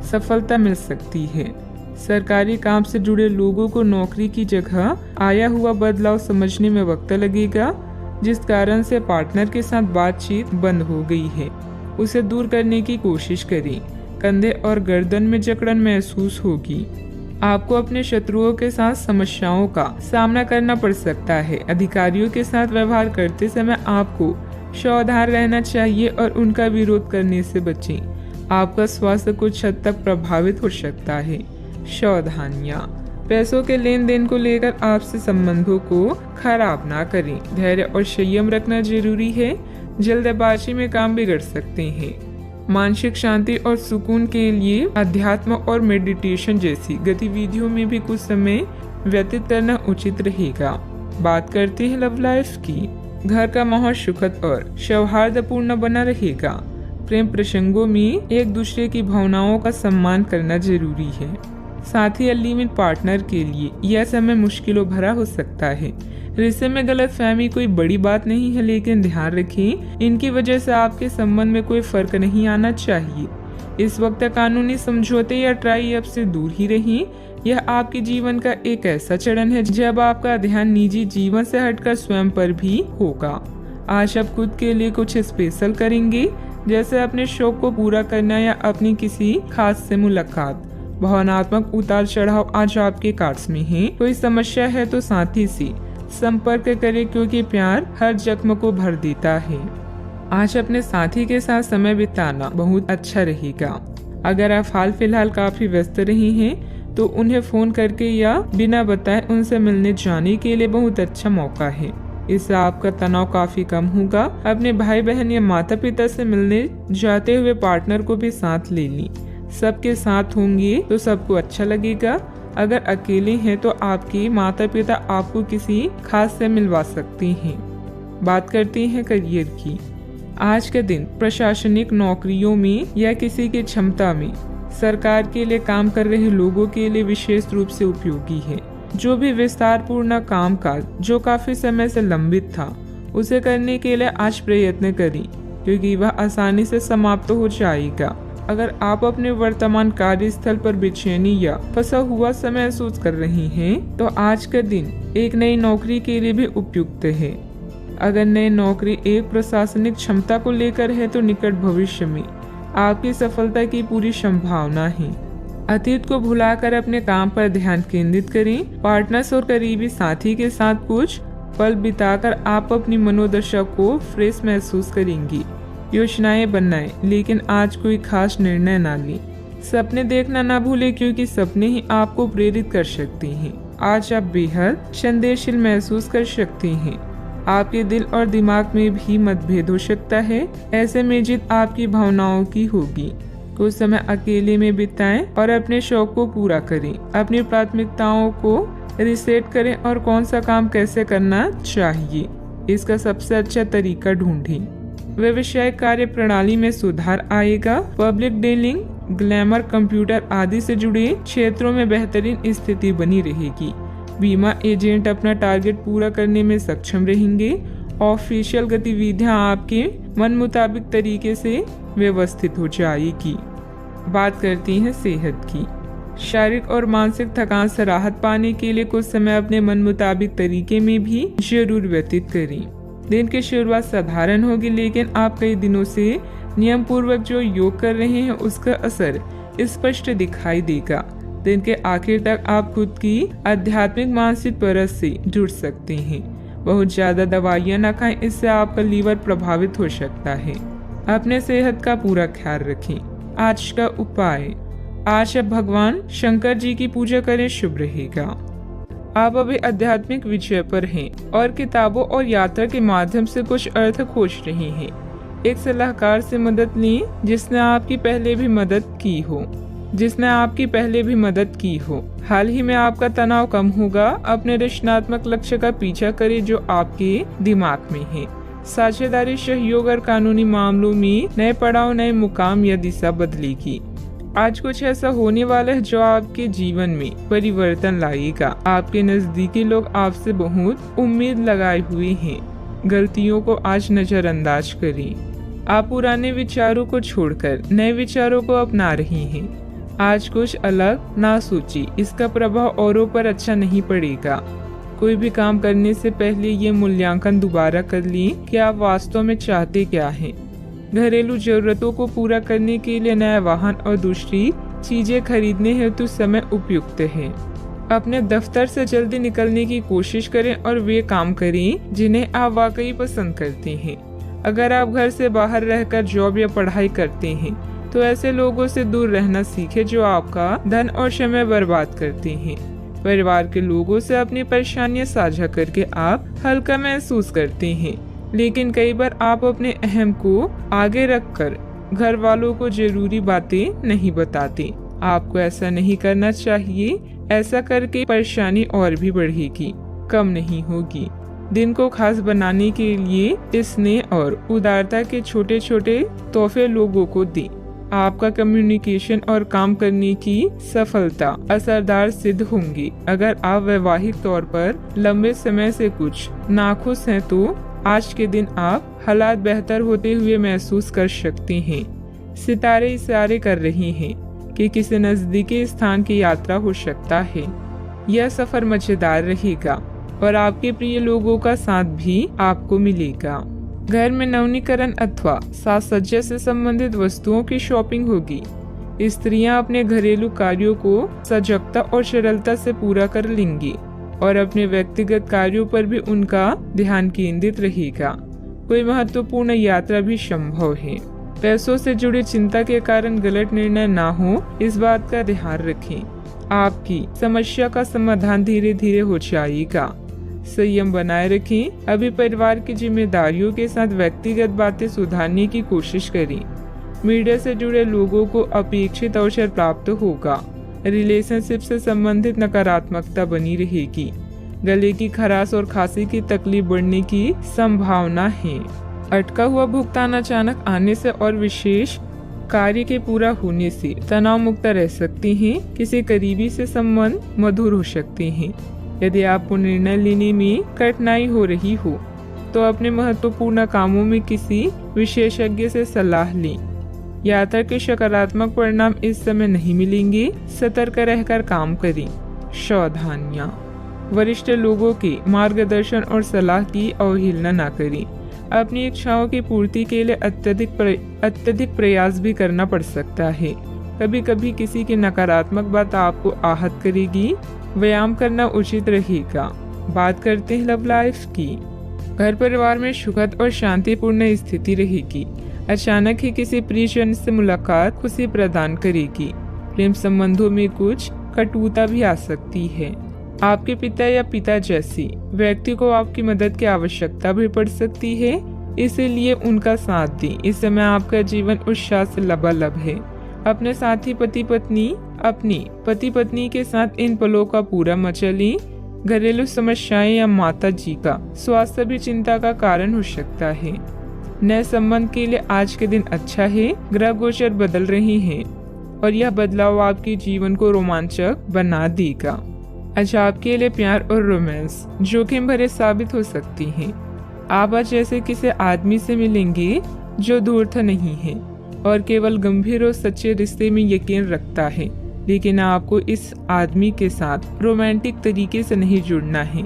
सफलता मिल सकती है। सरकारी काम से जुड़े लोगों को नौकरी की जगह आया हुआ बदलाव समझने में वक्त लगेगा, जिस कारण से पार्टनर के साथ बातचीत बंद हो गई है, उसे दूर करने की कोशिश करें। कंधे और गर्दन में जकड़न महसूस होगी। आपको अपने शत्रुओं के साथ समस्याओं का सामना करना पड़ सकता है। अधिकारियों के साथ व्यवहार करते समय आपको सावधान रहना चाहिए और उनका विरोध करने से बचें। आपका स्वास्थ्य कुछ हद तक प्रभावित हो सकता है। सावधानियां, पैसों के लेन देन को लेकर आपसे संबंधों को खराब ना करें। धैर्य और संयम रखना जरूरी है। जल्दबाजी में काम बिगड़ सकते हैं। मानसिक शांति और सुकून के लिए अध्यात्म और मेडिटेशन जैसी गतिविधियों में भी कुछ समय व्यतीत करना उचित रहेगा। बात करते हैं लव लाइफ की। घर का माहौल सुखद और सौहार्दपूर्ण बना रहेगा। प्रेम प्रसंगों में एक दूसरे की भावनाओं का सम्मान करना जरूरी है। साथ ही अलिमिट पार्टनर के लिए यह समय मुश्किलों भरा हो सकता है। रिश्ते में गलतफहमी कोई बड़ी बात नहीं है, लेकिन ध्यान रखें, इनकी वजह से आपके संबंध में कोई फर्क नहीं आना चाहिए। इस वक्त कानूनी समझौते या ट्राई अप से दूर ही रहें। यह आपके जीवन का एक ऐसा चरण है जब आपका ध्यान निजी जीवन से हटकर स्वयं पर भी होगा। आज आप खुद के लिए कुछ स्पेशल करेंगे, जैसे अपने शौक को पूरा करना या अपनी किसी खास से मुलाकात। भावनात्मक उतार चढ़ाव आज आपके कार्ड्स में है। कोई समस्या है तो साथी से संपर्क करें, क्योंकि प्यार हर जख्म को भर देता है। आज अपने साथी के साथ समय बिताना बहुत अच्छा रहेगा। अगर आप हाल फिलहाल काफी व्यस्त रही हैं, तो उन्हें फोन करके या बिना बताए उनसे मिलने जाने के लिए बहुत अच्छा मौका है। इससे आपका तनाव काफी कम होगा। अपने भाई बहन या माता पिता से मिलने जाते हुए पार्टनर को भी साथ ले ली। सबके साथ होंगे तो सबको अच्छा लगेगा। अगर अकेले हैं तो आपके माता पिता आपको किसी खास से मिलवा सकते हैं। बात करते हैं करियर की। आज का दिन प्रशासनिक नौकरियों में या किसी की क्षमता में सरकार के लिए काम कर रहे लोगों के लिए विशेष रूप से उपयोगी है। जो भी विस्तारपूर्ण कामकाज जो काफी समय से लंबित था, उसे करने के लिए आज प्रयत्न करें, क्योंकि वह आसानी से समाप्त हो जाएगा। अगर आप अपने वर्तमान कार्यस्थल पर बेचैनी या फंसा हुआ सा महसूस कर रही हैं, तो आज का दिन एक नई नौकरी के लिए भी उपयुक्त है। अगर नई नौकरी एक प्रशासनिक क्षमता को लेकर है तो निकट भविष्य में आपकी सफलता की पूरी संभावना है। अतीत को भुलाकर अपने काम पर ध्यान केंद्रित करें। पार्टनर्स और करीबी साथी के साथ कुछ पल बिताकर आप अपनी मनोदशा को फ्रेश महसूस करेंगी। योजनाएं बनाएं, लेकिन आज कोई खास निर्णय ना लें। सपने देखना ना भूलें, क्योंकि सपने ही आपको प्रेरित कर सकते हैं। आज आप बेहद संवेदनशील महसूस कर सकते हैं। आपके दिल और दिमाग में भी मतभेद हो सकता है। ऐसे में जीत आपकी भावनाओं की होगी। कुछ समय अकेले में बिताएं और अपने शौक को पूरा करें। अपनी प्राथमिकताओं को रिसेट करें और कौन सा काम कैसे करना चाहिए, इसका सबसे अच्छा तरीका ढूंढें। व्यवसायिक कार्य प्रणाली में सुधार आएगा। पब्लिक डीलिंग, ग्लैमर, कंप्यूटर आदि से जुड़े क्षेत्रों में बेहतरीन स्थिति बनी रहेगी। बीमा एजेंट अपना टारगेट पूरा करने में सक्षम रहेंगे। ऑफिशियल गतिविधियां आपके मन मुताबिक तरीके से व्यवस्थित हो जाएगी। बात करती हैं सेहत की। शारीरिक और मानसिक थकान से राहत पाने के लिए कुछ समय अपने मन मुताबिक तरीके में भी जरूर व्यतीत करें। दिन की शुरुआत साधारण होगी, लेकिन आप कई दिनों से नियम पूर्वक जो योग कर रहे हैं उसका असर स्पष्ट दिखाई देगा। दिन के आखिर तक आप खुद की आध्यात्मिक मानसिक परत से जुड़ सकते हैं। बहुत ज्यादा दवाइयां न खाएं, इससे आपका लीवर प्रभावित हो सकता है। अपने सेहत का पूरा ख्याल रखें। आज का उपाय, आज आप भगवान शंकर जी की पूजा करें, शुभ रहेगा। आप अभी आध्यात्मिक विषय पर हैं और किताबों और यात्रा के माध्यम से कुछ अर्थ खोज रहे हैं। एक सलाहकार से मदद लें जिसने आपकी पहले भी मदद की हो। हाल ही में आपका तनाव कम होगा। अपने रचनात्मक लक्ष्य का पीछा करें जो आपके दिमाग में है। साझेदारी, सहयोग और कानूनी मामलों में नए पड़ाव, नए मुकाम या दिशा बदलेगी। आज कुछ ऐसा होने वाला है जो आपके जीवन में परिवर्तन लाएगा। आपके नजदीकी लोग आपसे बहुत उम्मीद लगाए हुए हैं। गलतियों को आज नजरअंदाज करें। आप पुराने विचारों को छोड़कर नए विचारों को अपना रही हैं। आज कुछ अलग ना सोचिए, इसका प्रभाव औरों पर अच्छा नहीं पड़ेगा। कोई भी काम करने से पहले ये मूल्यांकन दोबारा कर लें कि आप वास्तव में चाहते क्या हैं। घरेलू जरूरतों को पूरा करने के लिए नया वाहन और दूसरी चीजें खरीदने हेतु समय उपयुक्त है। अपने दफ्तर से जल्दी निकलने की कोशिश करें और वे काम करें जिन्हें आप वाकई पसंद करते हैं। अगर आप घर से बाहर रहकर जॉब या पढ़ाई करते हैं तो ऐसे लोगों से दूर रहना सीखें जो आपका धन और समय बर्बाद करते हैं। परिवार के लोगों से अपनी परेशानियां साझा करके आप हल्का महसूस करते हैं, लेकिन कई बार आप अपने अहम को आगे रखकर घर वालों को जरूरी बातें नहीं बताते। आपको ऐसा नहीं करना चाहिए। ऐसा करके परेशानी और भी बढ़ेगी, कम नहीं होगी। दिन को खास बनाने के लिए स्नेह और उदारता के छोटे छोटे तोहफे लोगों को दें। आपका कम्युनिकेशन और काम करने की सफलता असरदार सिद्ध होंगी। अगर आप वैवाहिक तौर पर लंबे समय से कुछ नाखुश हैं तो आज के दिन आप हालात बेहतर होते हुए महसूस कर सकते हैं। सितारे इशारे कर रहे हैं कि किसी नजदीकी स्थान की यात्रा हो सकता है। यह सफर मजेदार रहेगा और आपके प्रिय लोगों का साथ भी आपको मिलेगा। घर में नवीनीकरण अथवा साज सज्जा से संबंधित वस्तुओं की शॉपिंग होगी। स्त्रियां अपने घरेलू कार्यों को सजगता और सरलता से पूरा कर लेंगी और अपने व्यक्तिगत कार्यों पर भी उनका ध्यान केंद्रित रहेगा। कोई महत्वपूर्ण यात्रा भी संभव है। पैसों से जुड़ी चिंता के कारण गलत निर्णय ना हो, इस बात का ध्यान रखें। आपकी समस्या का समाधान धीरे धीरे हो जाएगा। संयम बनाए रखें। अभी परिवार की जिम्मेदारियों के साथ व्यक्तिगत बातें सुधारने की कोशिश करें। मीडिया से जुड़े लोगों को अपेक्षित अवसर प्राप्त होगा। रिलेशनशिप से संबंधित नकारात्मकता बनी रहेगी। गले की खराश और खांसी की तकलीफ बढ़ने की संभावना है। अटका हुआ भुगतान अचानक आने से और विशेष कार्य के पूरा होने से तनाव मुक्त रह सकते हैं। किसी करीबी से संबंध मधुर हो सकते हैं। यदि आपको निर्णय लेने में कठिनाई हो रही हो तो अपने महत्वपूर्ण कामों में किसी विशेषज्ञ से सलाह लें। यात्रा के सकारात्मक परिणाम इस समय नहीं मिलेंगे, सतर्क रहकर काम करें। सावधानियां, वरिष्ठ लोगों के मार्गदर्शन और सलाह की अवहेलना न करें। अपनी इच्छाओं की पूर्ति के लिए अत्यधिक प्रयास भी करना पड़ सकता है। कभी कभी किसी की नकारात्मक बात आपको आहत करेगी। व्यायाम करना उचित रहेगा। बात करते हैं लव लाइफ की। घर परिवार में सुखद और शांतिपूर्ण स्थिति रहेगी। अचानक ही किसी प्रियजन से मुलाकात खुशी प्रदान करेगी। प्रेम संबंधों में कुछ कटुता भी आ सकती है। आपके पिता या पिता जैसी व्यक्ति को आपकी मदद की आवश्यकता भी पड़ सकती है, इसीलिए उनका साथ दें। इस समय आपका जीवन उत्साह से लबालब है। अपने साथी पति पत्नी के साथ इन पलों का पूरा मजा लें। घरेलू समस्याएं या माता जी का स्वास्थ्य भी चिंता का कारण हो सकता है। नए संबंध के लिए आज के दिन अच्छा है। ग्रह गोचर बदल रहे हैं और यह बदलाव आपके जीवन को रोमांचक बना देगा। आज आपके लिए प्यार और रोमांस जोखिम भरे साबित हो सकती हैं। आप आज ऐसे किसी आदमी से मिलेंगे जो धूर्त नहीं है और केवल गंभीर और सच्चे रिश्ते में यकीन रखता है, लेकिन आपको इस आदमी के साथ रोमांटिक तरीके से नहीं जुड़ना है।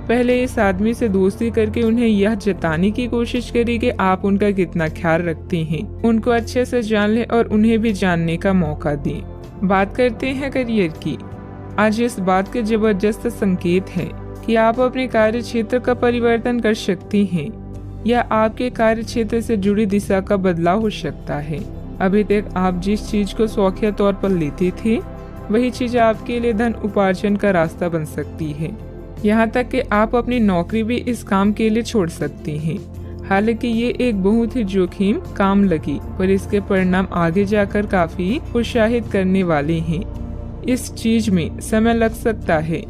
पहले इस आदमी से दोस्ती करके उन्हें यह जताने की कोशिश करें कि आप उनका कितना ख्याल रखते हैं। उनको अच्छे से जान लें और उन्हें भी जानने का मौका दें। बात करते हैं करियर की। आज इस बात के जबरदस्त संकेत है कि आप अपने कार्य क्षेत्र का परिवर्तन कर सकती हैं या आपके कार्य क्षेत्र से जुड़ी दिशा का बदलाव हो सकता है। अभी तक आप जिस चीज को शौकिया तौर पर लेते थे, वही चीज आपके लिए धन उपार्जन का रास्ता बन सकती है। यहाँ तक कि आप अपनी नौकरी भी इस काम के लिए छोड़ सकते हैं। हालांकि ये एक बहुत ही जोखिम काम लगी, पर इसके परिणाम आगे जाकर काफी उत्साहित करने वाले हैं। इस चीज में समय लग सकता है,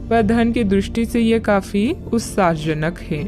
पर धन की दृष्टि से यह काफी उत्साहजनक है।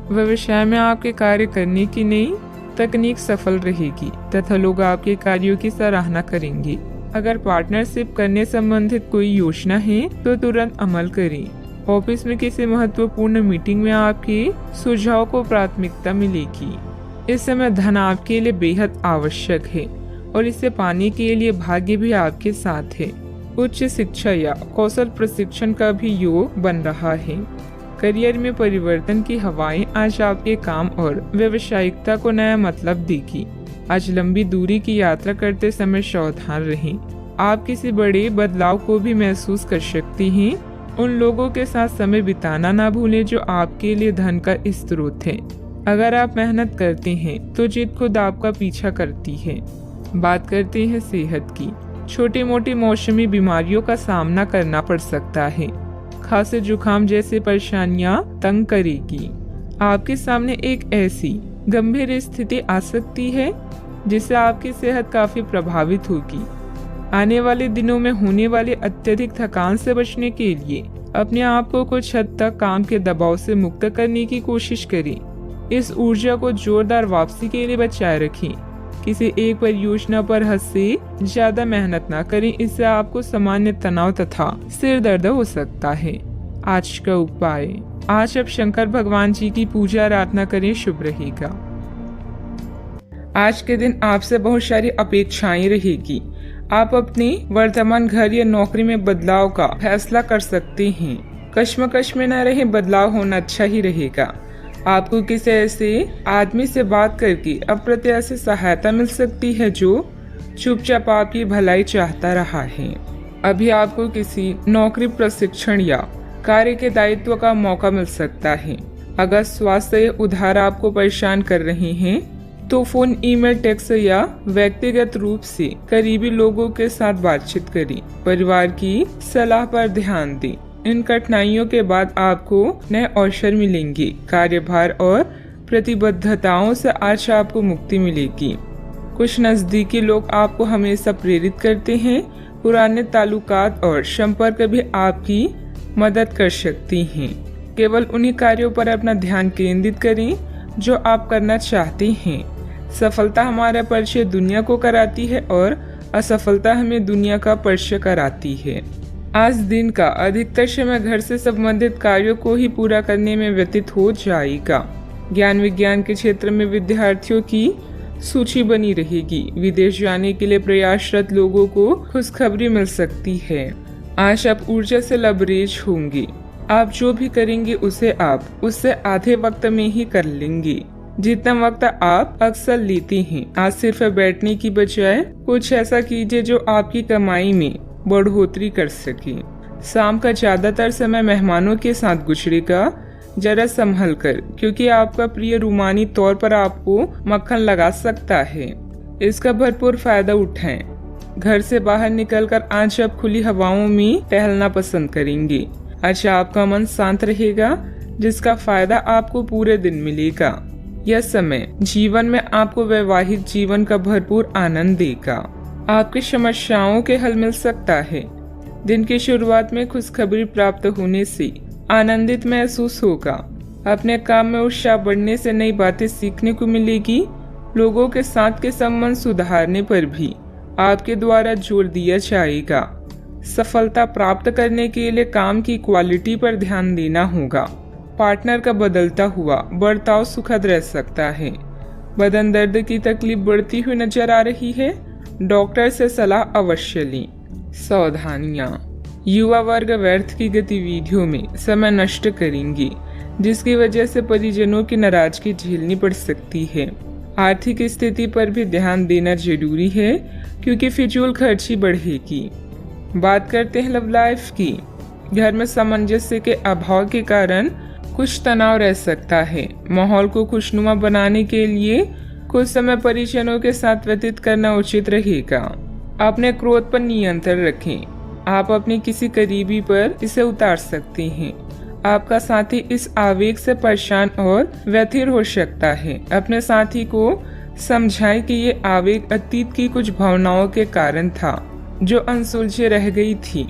व्यवसाय में आपके कार्य करने की नई तकनीक सफल रहेगी तथा लोग आपके कार्यों की सराहना करेंगे। अगर पार्टनरशिप करने संबंधित कोई योजना है तो तुरंत अमल करें। ऑफिस में किसी महत्वपूर्ण मीटिंग में आपके सुझाव को प्राथमिकता मिलेगी। इस समय धन आपके लिए बेहद आवश्यक है और इसे पाने के लिए भाग्य भी आपके साथ है। उच्च शिक्षा या कौशल प्रशिक्षण का भी योग बन रहा है। करियर में परिवर्तन की हवाएं आज आपके काम और व्यावसायिकता को नया मतलब देगी। आज लंबी दूरी की यात्रा करते समय सावधान रहें। आप किसी बड़े बदलाव को भी महसूस कर सकती हैं। उन लोगों के साथ समय बिताना ना भूलें जो आपके लिए धन का स्रोत है। अगर आप मेहनत करते हैं तो जीत खुद आपका पीछा करती है। बात करते हैं सेहत की। छोटी मोटी मौसमी बीमारियों का सामना करना पड़ सकता है। खांसी जुकाम जैसी परेशानियां तंग करेगी। आपके सामने एक ऐसी गंभीर स्थिति आ सकती है जिससे आपकी सेहत काफी प्रभावित होगी। आने वाले दिनों में होने वाली अत्यधिक थकान से बचने के लिए अपने आप को कुछ हद तक काम के दबाव से मुक्त करने की कोशिश करें। इस ऊर्जा को जोरदार वापसी के लिए बचाए रखें। किसी एक परियोजना पर हद से ज्यादा मेहनत ना करें, इससे आपको सामान्य तनाव तथा सिर दर्द हो सकता है। आज का उपाय, आज आप शंकर भगवान जी की पूजा आराधना करें, शुभ रहेगा। आज के दिन आपसे बहुत सारी अपेक्षाएं रहेगी। आप अपने वर्तमान घर या नौकरी में बदलाव का फैसला कर सकते हैं। कश्मकश में न रहे, बदलाव होना अच्छा ही रहेगा। आपको किसी ऐसे आदमी से बात करके अप्रत्याशित सहायता मिल सकती है जो चुपचाप आपकी भलाई चाहता रहा है। अभी आपको किसी नौकरी प्रशिक्षण या कार्य के दायित्व का मौका मिल सकता है। अगर स्वास्थ्य उधार आपको परेशान कर रहे हैं तो फोन, ईमेल, टेक्स्ट या व्यक्तिगत रूप से करीबी लोगों के साथ बातचीत करें। परिवार की सलाह पर ध्यान दें। इन कठिनाइयों के बाद आपको नए अवसर मिलेंगे। कार्यभार और प्रतिबद्धताओं से आज आपको मुक्ति मिलेगी। कुछ नजदीकी लोग आपको हमेशा प्रेरित करते हैं। पुराने ताल्लुकात और संपर्क भी आपकी मदद कर सकती हैं। केवल उन्हीं कार्यों पर अपना ध्यान केंद्रित करें जो आप करना चाहते हैं। सफलता हमारा परिचय दुनिया को कराती है और असफलता हमें दुनिया का परिचय कराती है। आज दिन का अधिकतर समय घर से संबंधित कार्यों को ही पूरा करने में व्यतीत हो जाएगा। ज्ञान विज्ञान के क्षेत्र में विद्यार्थियों की सूची बनी रहेगी। विदेश जाने के लिए प्रयासरत लोगों को खुशखबरी मिल सकती है। आज आप ऊर्जा से लबरेज होंगे। आप जो भी करेंगे उसे आप उससे आधे वक्त में ही कर लेंगे जितना वक्त आप अक्सर लेते हैं। आज सिर्फ बैठने की बजाय कुछ ऐसा कीजिए जो आपकी कमाई में बढ़ोतरी कर सके। शाम का ज्यादातर समय मेहमानों के साथ गुजरेगा। जरा संभल कर, क्योंकि आपका प्रिय रूमानी तौर पर आपको मक्खन लगा सकता है। इसका भरपूर फायदा उठाएं। घर से बाहर निकलकर आज आप खुली हवाओं में टहलना पसंद करेंगे। आज आपका मन शांत रहेगा, जिसका फायदा आपको पूरे दिन मिलेगा। यह समय जीवन में आपको वैवाहिक जीवन का भरपूर आनंद देगा। आपकी समस्याओं के हल मिल सकता है। दिन की शुरुआत में खुशखबरी प्राप्त होने से आनंदित महसूस होगा। अपने काम में उत्साह बढ़ने से नई बातें सीखने को मिलेगी। लोगों के साथ के संबंध सुधारने पर भी आपके द्वारा जोर दिया जाएगा। सफलता प्राप्त करने के लिए काम की क्वालिटी पर ध्यान देना होगा। पार्टनर का बदलता हुआ बर्ताव सुखद रह सकता है। बदन दर्द की तकलीफ बढ़ती हुई नजर आ रही है। डॉक्टर से सलाह अवश्य लें। सावधानियां। युवा वर्ग व्यर्थ की गतिविधियों में समय नष्ट करेंगे, जिसकी वजह से परिजनों की नाराजगी झेलनी पड़ सकती है। आर्थिक स्थिति पर भी ध्यान देना जरूरी है, क्योंकि फिजूल खर्ची बढ़ेगी। बात करते हैं लव लाइफ की। घर में सामंजस्य के अभाव के कारण कुछ तनाव रह सकता है। माहौल को खुशनुमा बनाने के लिए कुछ समय परिजनों के साथ व्यतीत करना उचित रहेगा। अपने क्रोध पर नियंत्रण रखें। आप अपने किसी करीबी पर इसे उतार सकते हैं। आपका साथी इस आवेग से परेशान और व्यथित हो सकता है। अपने साथी को समझाएं कि ये आवेग अतीत की कुछ भावनाओं के कारण था जो अनसुलझे रह गई थी।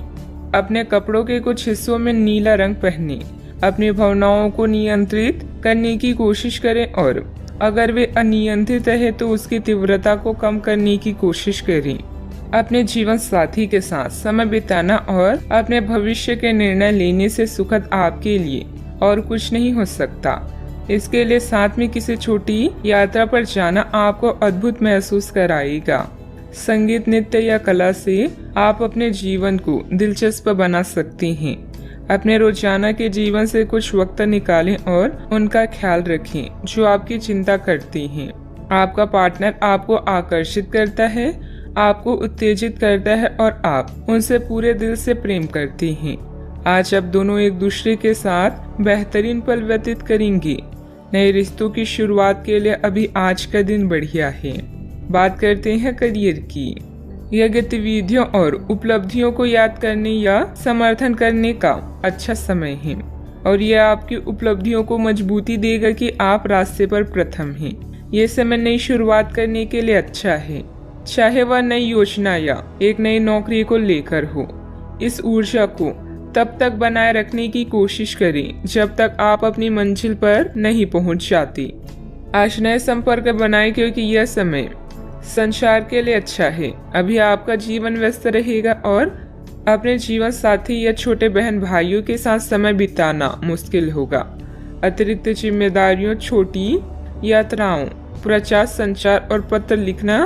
अपने कपड़ों के कुछ हिस्सों में नीला रंग पहने। अपनी भावनाओं को नियंत्रित करने की कोशिश करें और अगर वे अनियंत्रित है तो उसकी तीव्रता को कम करने की कोशिश करें। अपने जीवन साथी के साथ समय बिताना और अपने भविष्य के निर्णय लेने से सुखद आपके लिए और कुछ नहीं हो सकता। इसके लिए साथ में किसी छोटी यात्रा पर जाना आपको अद्भुत महसूस कराएगा। संगीत, नृत्य या कला से आप अपने जीवन को दिलचस्प बना सकते हैं। अपने रोजाना के जीवन से कुछ वक्त निकालें और उनका ख्याल रखें जो आपकी चिंता करते हैं। आपका पार्टनर आपको आकर्षित करता है, आपको उत्तेजित करता है और आप उनसे पूरे दिल से प्रेम करते हैं। आज आप दोनों एक दूसरे के साथ बेहतरीन पल व्यतीत करेंगे। नए रिश्तों की शुरुआत के लिए अभी आज का दिन बढ़िया है। बात करते हैं करियर की। यह गतिविधियों और उपलब्धियों को याद करने या समर्थन करने का अच्छा समय है और यह आपकी उपलब्धियों को मजबूती देगा कि आप रास्ते पर प्रथम हैं। ये समय नई शुरुआत करने के लिए अच्छा है, चाहे वह नई योजना या एक नई नौकरी को लेकर हो। इस ऊर्जा को तब तक बनाए रखने की कोशिश करें जब तक आप अपनी मंजिल पर नहीं पहुंच जाते। आज नए संपर्क बनाएं क्योंकि यह समय संचार के लिए अच्छा है। अभी आपका जीवन व्यस्त रहेगा और अपने जीवन साथी या छोटे बहन भाइयों के साथ समय बिताना मुश्किल होगा। अतिरिक्त जिम्मेदारियों, छोटी यात्राओं, प्रचार, संचार और पत्र लिखना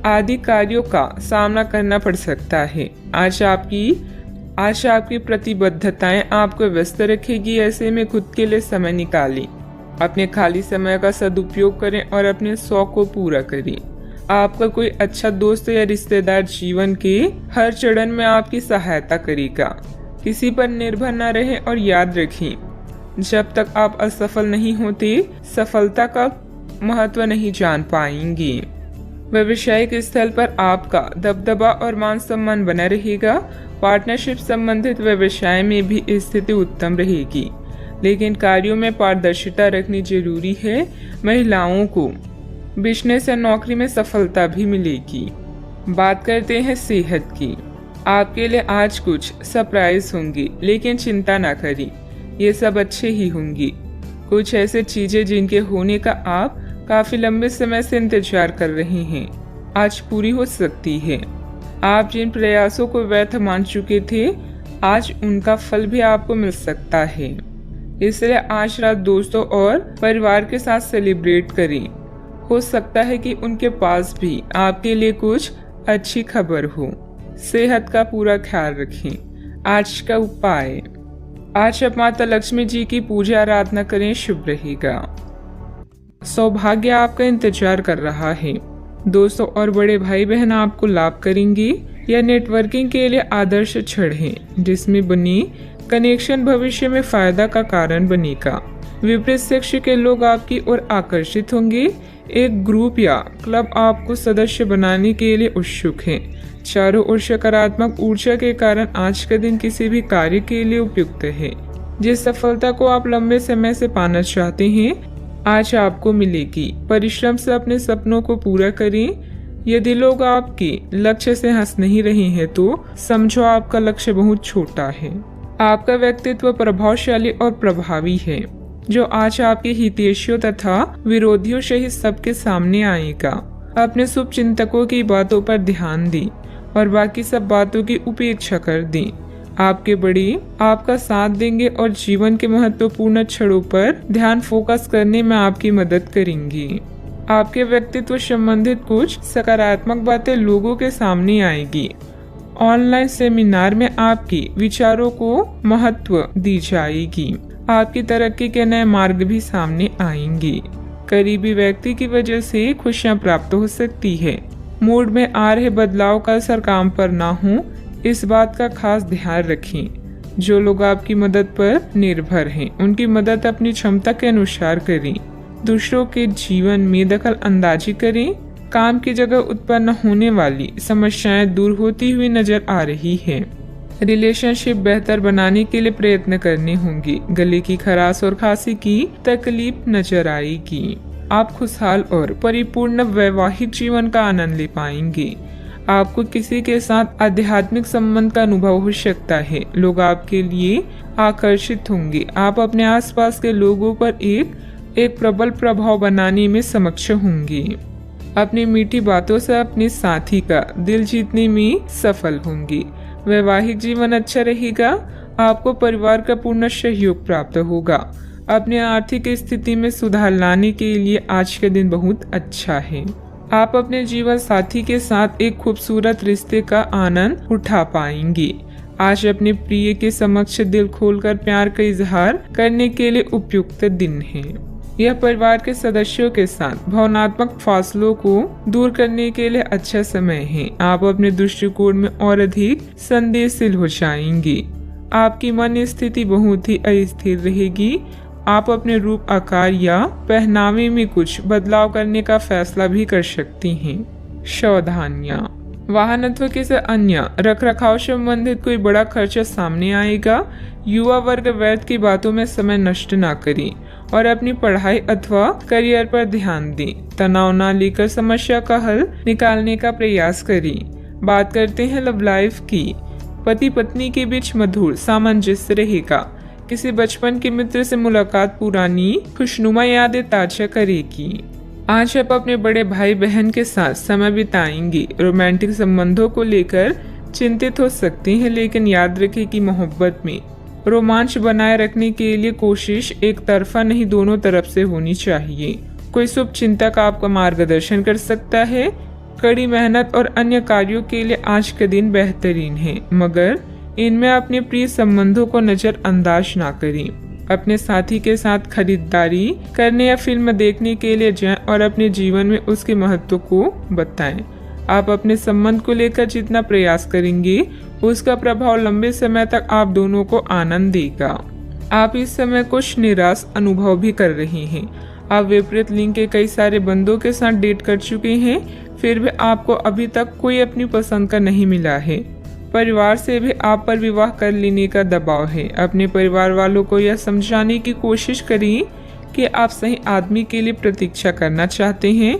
आदि कार्यों का सामना करना पड़ सकता है। आज आपकी प्रतिबद्धताएं आपको व्यस्त रखेगी। ऐसे में खुद के लिए समय निकालें। अपने खाली समय का सदुपयोग करें और अपने शौक को पूरा करें। आपका कोई अच्छा दोस्त या रिश्तेदार जीवन के हर चरण में आपकी सहायता करेगा। किसी पर निर्भर न रहें और याद रखें, जब तक आप असफल नहीं होते सफलता का महत्व नहीं जान पाएंगे। व्यवसायिक स्थल पर आपका दबदबा और मान सम्मान बना रहेगा। पार्टनरशिप संबंधित व्यवसाय में भी स्थिति उत्तम रहेगी, लेकिन कार्यों में पारदर्शिता रखनी जरूरी है। महिलाओं को बिजनेस या नौकरी में सफलता भी मिलेगी। बात करते हैं सेहत की। आपके लिए आज कुछ सरप्राइज होंगी, लेकिन चिंता ना करें, ये सब अच्छे ही होंगी। कुछ ऐसे चीजें जिनके होने का आप काफी लंबे समय से इंतजार कर रहे हैं, आज पूरी हो सकती है। आप जिन प्रयासों को व्यर्थ मान चुके थे, आज उनका फल भी आपको मिल सकता है। इसलिए आज रात दोस्तों और परिवार के साथ सेलिब्रेट करें। हो सकता है कि उनके पास भी आपके लिए कुछ अच्छी खबर हो। सेहत का पूरा ख्याल रखें। आज का उपाय, आज आप माता लक्ष्मी जी की पूजा आराधना करें, शुभ रहेगा। सौभाग्य आपका इंतजार कर रहा है। दोस्तों और बड़े भाई बहन आपको लाभ करेंगे। यह नेटवर्किंग के लिए आदर्श क्षण है, जिसमें बनी कनेक्शन भविष्य में फायदा का कारण बनेगा। विपरीत सेक्स के लोग आपकी ओर आकर्षित होंगे। एक ग्रुप या क्लब आपको सदस्य बनाने के लिए उत्सुक है। चारों ओर सकारात्मक ऊर्जा के कारण आज का दिन किसी भी कार्य के लिए उपयुक्त है। जिस सफलता को आप लंबे समय से पाना चाहते हैं, आज आपको मिलेगी। परिश्रम से अपने सपनों को पूरा करें। यदि लोग आपके लक्ष्य से हंस नहीं रहे हैं तो समझो आपका लक्ष्य बहुत छोटा है। आपका व्यक्तित्व प्रभावशाली और प्रभावी है, जो आज आपके हितैषियों तथा विरोधियों सहित सबके सामने आएगा। अपने शुभ चिंतकों की बातों पर ध्यान दें और बाकी सब बातों की उपेक्षा कर दें। आपके बड़े आपका साथ देंगे और जीवन के महत्वपूर्ण क्षणों पर ध्यान फोकस करने में आपकी मदद करेंगे। आपके व्यक्तित्व संबंधित कुछ सकारात्मक बातें लोगों के सामने आएगी। ऑनलाइन सेमिनार में आपके विचारों को महत्व दी जाएगी। आपकी तरक्की के नए मार्ग भी सामने आएंगे। करीबी व्यक्ति की वजह से खुशियां प्राप्त हो सकती है। मूड में आ रहे बदलाव का असर काम पर ना हो, इस बात का खास ध्यान रखें। जो लोग आपकी मदद पर निर्भर हैं, उनकी मदद अपनी क्षमता के अनुसार करें। दूसरों के जीवन में दखल अंदाजी करें। काम की जगह उत्पन्न होने वाली समस्याएं दूर होती हुई नजर आ रही है। रिलेशनशिप बेहतर बनाने के लिए प्रयत्न करने होंगे। गले की खराश और खांसी की तकलीफ नजर आएगी। आप खुशहाल और परिपूर्ण वैवाहिक जीवन का आनंद ले पाएंगे। आपको किसी के साथ आध्यात्मिक संबंध का अनुभव हो सकता है। लोग आपके लिए आकर्षित होंगे। आप अपने आसपास के लोगों पर एक प्रबल प्रभाव बनाने में सक्षम होंगे। अपनी मीठी बातों से अपने साथी का दिल जीतने में सफल होंगे। वैवाहिक जीवन अच्छा रहेगा। आपको परिवार का पूर्ण सहयोग प्राप्त होगा। अपने आर्थिक स्थिति में सुधार लाने के लिए आज का दिन बहुत अच्छा है। आप अपने जीवन साथी के साथ एक खूबसूरत रिश्ते का आनंद उठा पाएंगे। आज अपने प्रिय के समक्ष दिल खोलकर प्यार का इजहार करने के लिए उपयुक्त दिन है। यह परिवार के सदस्यों के साथ भावनात्मक फासलों को दूर करने के लिए अच्छा समय है। आप अपने दृष्टिकोण में और अधिक संवेदनशील हो जाएंगे। आपकी मन स्थिति बहुत ही अस्थिर रहेगी। आप अपने रूप, आकार या पहनावे में कुछ बदलाव करने का फैसला भी कर सकती हैं। सावधानियां, वाहनत्व के से अन्य रखरखाव संबंधित कोई बड़ा खर्चा सामने आएगा। युवा वर्ग व्यर्थ की बातों में समय नष्ट ना करें और अपनी पढ़ाई अथवा करियर पर ध्यान दें। तनाव ना लेकर समस्या का हल निकालने का प्रयास करें। बात करते हैं लव लाइफ की। पति पत्नी के बीच मधुर सामंजस्य रहेगा। किसी बचपन के मित्र से मुलाकात पुरानी खुशनुमा यादें ताजा करेगी। आज आप अपने बड़े भाई बहन के साथ समय बिताएंगे। रोमांटिक संबंधों को लेकर चिंतित हो सकते हैं, लेकिन याद रखें कि मोहब्बत में रोमांच बनाए रखने के लिए कोशिश एक तरफा नहीं, दोनों तरफ से होनी चाहिए। कोई शुभ चिंतक आपका मार्गदर्शन कर सकता है। कड़ी मेहनत और अन्य कार्यों के लिए आज का दिन बेहतरीन है, मगर इनमें अपने प्रिय संबंधों को नजरअंदाज ना करें। अपने साथी के साथ खरीदारी करने या फिल्म देखने के लिए जाएं और अपने जीवन में उसके महत्व को बताएं। आप अपने संबंध को लेकर जितना प्रयास करेंगे, उसका प्रभाव लंबे समय तक आप दोनों को आनंद देगा। आप इस समय कुछ निराश अनुभव भी कर रहे हैं। आप विपरीत लिंग के कई सारे बंदों के साथ डेट कर चुके हैं, फिर भी आपको अभी तक कोई अपनी पसंद का नहीं मिला है। परिवार से भी आप पर विवाह कर लेने का दबाव है। अपने परिवार वालों को यह समझाने की कोशिश करें कि आप सही आदमी के लिए प्रतीक्षा करना चाहते हैं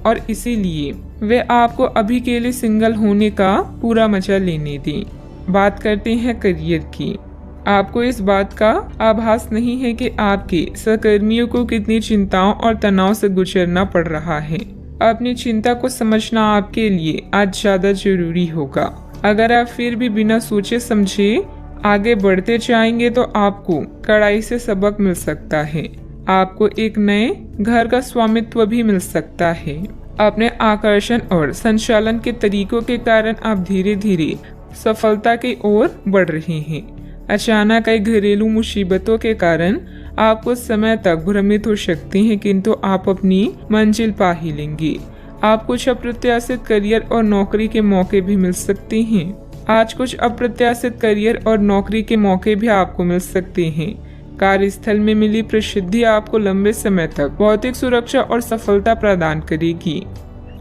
और इसीलिए वे आपको अभी के लिए सिंगल होने का पूरा मजा लेने दें। बात करते हैं करियर की। आपको इस बात का आभास नहीं है कि आपके सहकर्मियों को कितनी चिंताओं और तनाव से गुजरना पड़ रहा है। अपनी चिंता को समझना आपके लिए आज ज्यादा जरूरी होगा। अगर आप फिर भी बिना सोचे समझे आगे बढ़ते जाएंगे तो आपको कड़ाई से सबक मिल सकता है। आपको एक नए घर का स्वामित्व भी मिल सकता है। अपने आकर्षण और संचालन के तरीकों के कारण आप धीरे धीरे सफलता की ओर बढ़ रहे हैं। अचानक आई घरेलू मुसीबतों के कारण आप कुछ समय तक भ्रमित हो सकते हैं, किंतु आप अपनी मंजिल पा ही लेंगे। आप कुछ अप्रत्याशित करियर और नौकरी के मौके भी मिल सकते हैं। आज कुछ अप्रत्याशित करियर और नौकरी के मौके भी आपको मिल सकते हैं। कार्यस्थल में मिली प्रसिद्धि आपको लंबे समय तक भौतिक सुरक्षा और सफलता प्रदान करेगी।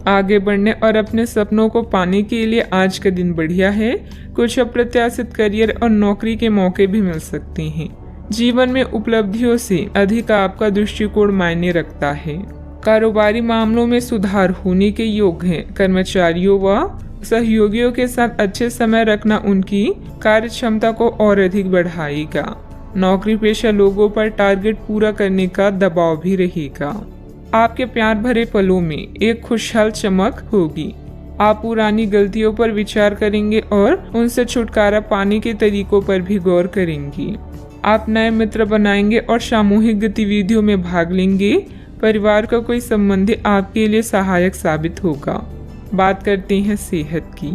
आगे बढ़ने और अपने सपनों को पाने के लिए आज का दिन बढ़िया है। कुछ अप्रत्याशित करियर और नौकरी के मौके भी मिल सकते हैं। जीवन में उपलब्धियों से अधिक आपका दृष्टिकोण मायने रखता है। कारोबारी मामलों में सुधार होने के योग हैं। कर्मचारियों व सहयोगियों के साथ अच्छे समय रखना उनकी कार्य क्षमता को और अधिक बढ़ाएगा। नौकरी पेशा लोगों पर टारगेट पूरा करने का दबाव भी रहेगा। आपके प्यार भरे पलों में एक खुशहाल चमक होगी। आप पुरानी गलतियों पर विचार करेंगे और उनसे छुटकारा पाने के तरीकों पर भी गौर करेंगे। आप नए मित्र बनाएंगे और सामूहिक गतिविधियों में भाग लेंगे। परिवार का कोई संबंधी आपके लिए सहायक साबित होगा। बात करते हैं सेहत की।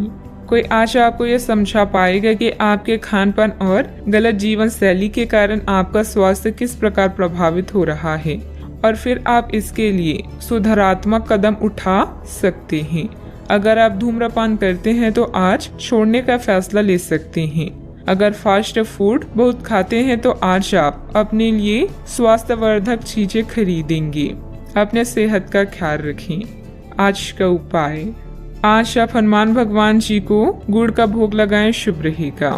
कोई आज आपको यह समझा पाएगा कि आपके खान पान और गलत जीवन शैली के कारण आपका स्वास्थ्य किस प्रकार प्रभावित हो रहा है, और फिर आप इसके लिए सुधारात्मक कदम उठा सकते हैं। अगर आप धूम्रपान करते हैं तो आज छोड़ने का फैसला ले सकते हैं। अगर फास्ट फूड बहुत खाते हैं तो आज आप अपने लिए स्वास्थ्यवर्धक चीजें खरीदेंगे। अपने सेहत का ख्याल रखें। आज का उपाय, आज आप हनुमान भगवान जी को गुड़ का भोग लगाएं, शुभ रहेगा।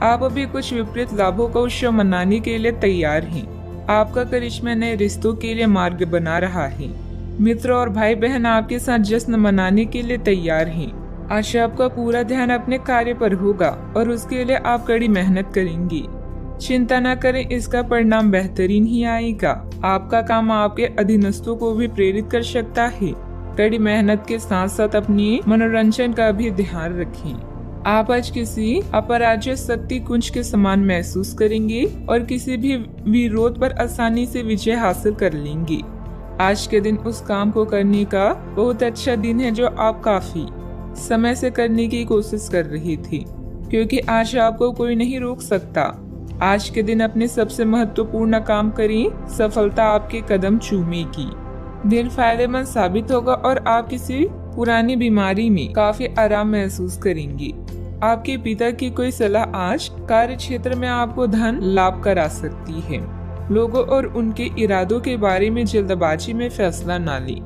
आप अभी कुछ विपरीत लाभों का उत्सव मनाने के लिए तैयार हैं। आपका करिश्मा नए रिश्तों के लिए मार्ग बना रहा है। मित्र और भाई बहन आपके साथ जश्न मनाने के लिए तैयार हैं। आज आपका पूरा ध्यान अपने कार्य पर होगा और उसके लिए आप कड़ी मेहनत करेंगे। चिंता न करें, इसका परिणाम बेहतरीन ही आएगा। आपका काम आपके अधीनस्थों को भी प्रेरित कर सकता है। कड़ी मेहनत के साथ साथ अपनी मनोरंजन का भी ध्यान रखें। आप आज किसी अपराज्य शक्ति कुंज के समान महसूस करेंगे और किसी भी विरोध पर आसानी से विजय हासिल कर लेंगे। आज के दिन उस काम को करने का बहुत अच्छा दिन है जो आप काफी समय से करने की कोशिश कर रही थी, क्योंकि आज आपको कोई नहीं रोक सकता। आज के दिन अपने सबसे महत्वपूर्ण काम करें, सफलता आपके कदम चूमेगी। दिन फायदेमंद साबित होगा और आप किसी पुरानी बीमारी में काफी आराम महसूस करेंगे। आपके पिता की कोई सलाह आज कार्य क्षेत्र में आपको धन लाभ करा सकती है। लोगों और उनके इरादों के बारे में जल्दबाजी में फैसला ना लें।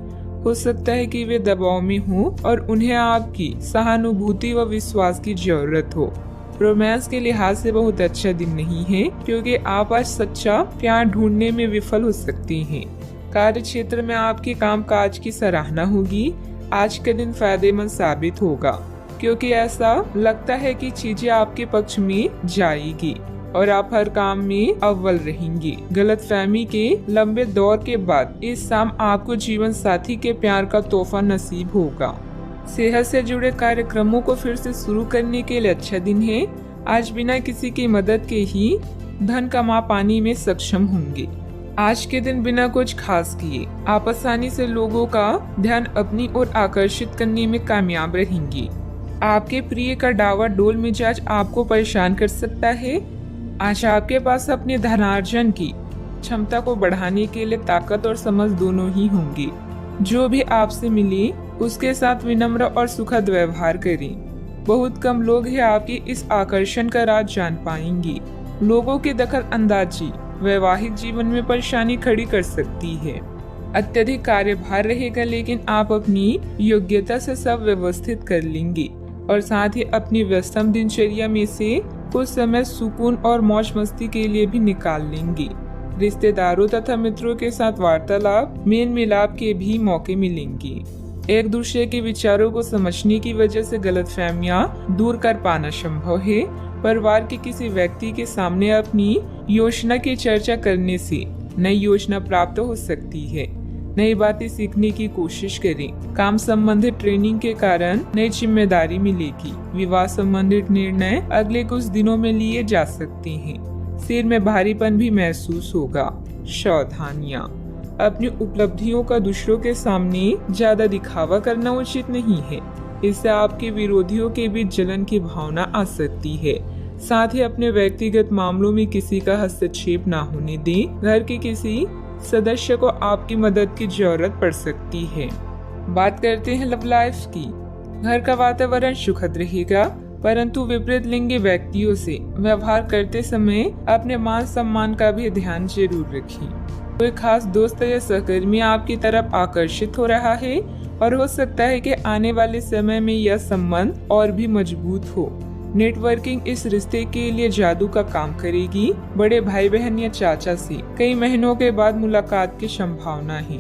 हो सकता है कि वे दबाव में हों और उन्हें आपकी सहानुभूति व विश्वास की जरूरत हो। रोमांस के लिहाज से बहुत अच्छा दिन नहीं है, क्योंकि आप आज सच्चा प्यार ढूंढने में विफल हो सकती हैं। कार्य क्षेत्र में आपके कामकाज की सराहना होगी। आज का दिन फायदेमंद साबित होगा, क्योंकि ऐसा लगता है कि चीजें आपके पक्ष में जाएगी और आप हर काम में अव्वल रहेंगे। गलतफहमी के लंबे दौर के बाद इस शाम आपको जीवन साथी के प्यार का तोहफा नसीब होगा। सेहत से जुड़े कार्यक्रमों को फिर से शुरू करने के लिए अच्छा दिन है। आज बिना किसी की मदद के ही धन कमा पाने में सक्षम होंगे। आज के दिन बिना कुछ खास किए आप आसानी से लोगों का ध्यान अपनी ओर आकर्षित करने में कामयाब रहेंगे। आपके प्रिय का डावाडोल मिजाज आपको परेशान कर सकता है। आज आपके पास अपने धनार्जन की क्षमता को बढ़ाने के लिए ताकत और समझ दोनों ही होंगे। जो भी आपसे मिले उसके साथ विनम्र और सुखद व्यवहार करें। बहुत कम लोग हैं आपके इस आकर्षण का राज जान पाएंगे। लोगों की दखल अंदाजी वैवाहिक जीवन में परेशानी खड़ी कर सकती है। अत्यधिक कार्यभार रहेगा, लेकिन आप अपनी योग्यता से सब व्यवस्थित कर लेंगे और साथ ही अपनी व्यस्तम दिनचर्या में से कुछ समय सुकून और मौज मस्ती के लिए भी निकाल लेंगे। रिश्तेदारों तथा मित्रों के साथ वार्तालाप, मेल मिलाप के भी मौके मिलेंगे। एक दूसरे के विचारों को समझने की वजह से गलतफहमियां दूर कर पाना संभव है। परिवार के किसी व्यक्ति के सामने अपनी योजना की चर्चा करने से नई योजना प्राप्त हो सकती है। नई बातें सीखने की कोशिश करें। काम संबंधित ट्रेनिंग के कारण नई जिम्मेदारी मिलेगी। विवाह संबंधित निर्णय अगले कुछ दिनों में लिए जा सकते हैं। सिर में भारीपन भी महसूस होगा। सावधानियां, अपनी उपलब्धियों का दूसरों के सामने ज्यादा दिखावा करना उचित नहीं है। इससे आपके विरोधियों के बीच जलन की भावना आ सकती है। साथ ही अपने व्यक्तिगत मामलों में किसी का हस्तक्षेप ना होने दें। घर के किसी सदस्य को आपकी मदद की जरूरत पड़ सकती है। बात करते हैं लव लाइफ की। घर का वातावरण सुखद रहेगा, परंतु विपरीत लिंगी व्यक्तियों से व्यवहार करते समय अपने मान सम्मान का भी ध्यान जरूर रखें। कोई खास दोस्त या सहकर्मी आपकी तरफ आकर्षित हो रहा है और हो सकता है कि आने वाले समय में यह संबंध और भी मजबूत हो। नेटवर्किंग इस रिश्ते के लिए जादू का काम करेगी। बड़े भाई बहन या चाचा से कई महीनों के बाद मुलाकात की संभावना है।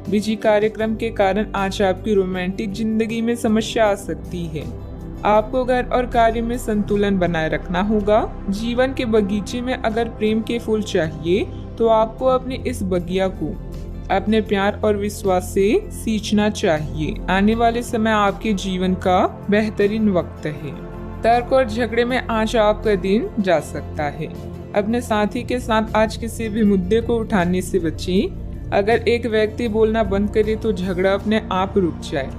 बिजी कार्यक्रम के कारण आज आपकी रोमांटिक जिंदगी में समस्या आ सकती है। आपको घर और कार्य में संतुलन बनाए रखना होगा। जीवन के बगीचे में अगर प्रेम के फूल चाहिए तो आपको अपने इस बगिया को अपने प्यार और विश्वास से सींचना चाहिए। आने वाले समय आपके जीवन का बेहतरीन वक्त है। तर्क और झगड़े में आज आपका दिन जा सकता है। अपने साथी के साथ आज किसी भी मुद्दे को उठाने से बचें। अगर एक व्यक्ति बोलना बंद करे तो झगड़ा अपने आप रुक जाए।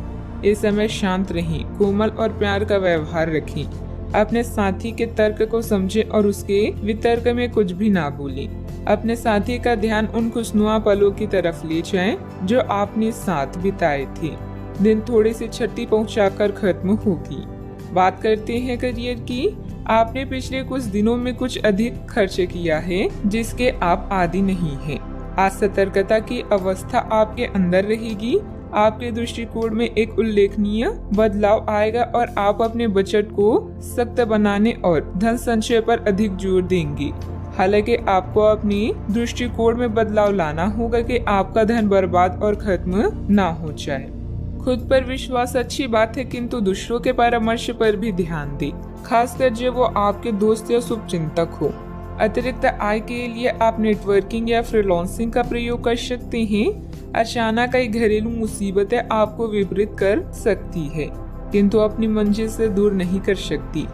इस समय शांत रहें, कोमल और प्यार का व्यवहार रखें। अपने साथी के तर्क को समझें और उसके वितर्क में कुछ भी ना बोलें। अपने साथी का ध्यान उन खुशनुमा पलों की तरफ ले जाएं जो आपने साथ बिताए थे। दिन थोड़ी सी क्षति पहुंचाकर खत्म होगी। बात करते हैं करियर की। आपने पिछले कुछ दिनों में कुछ अधिक खर्च किया है जिसके आप आदी नहीं हैं। आज सतर्कता की अवस्था आपके अंदर रहेगी। आपके दृष्टिकोण में एक उल्लेखनीय बदलाव आएगा और आप अपने बजट को सख्त बनाने और धन संचय पर अधिक जोर देंगे। हालांकि आपको अपने दृष्टिकोण में बदलाव लाना होगा कि आपका धन बर्बाद और खत्म ना हो जाए। खुद पर विश्वास अच्छी बात है, किंतु दूसरों के परामर्श पर भी ध्यान दें, खासकर जब वो आपके दोस्त या शुभचिंतक हो। अतिरिक्त आय के लिए आप नेटवर्किंग या फ्रीलांसिंग का प्रयोग कर सकते हैं। अचानक कई घरेलू मुसीबतें आपको विपरीत कर सकती है, किंतु अपनी मंजिल से दूर नहीं कर सकती।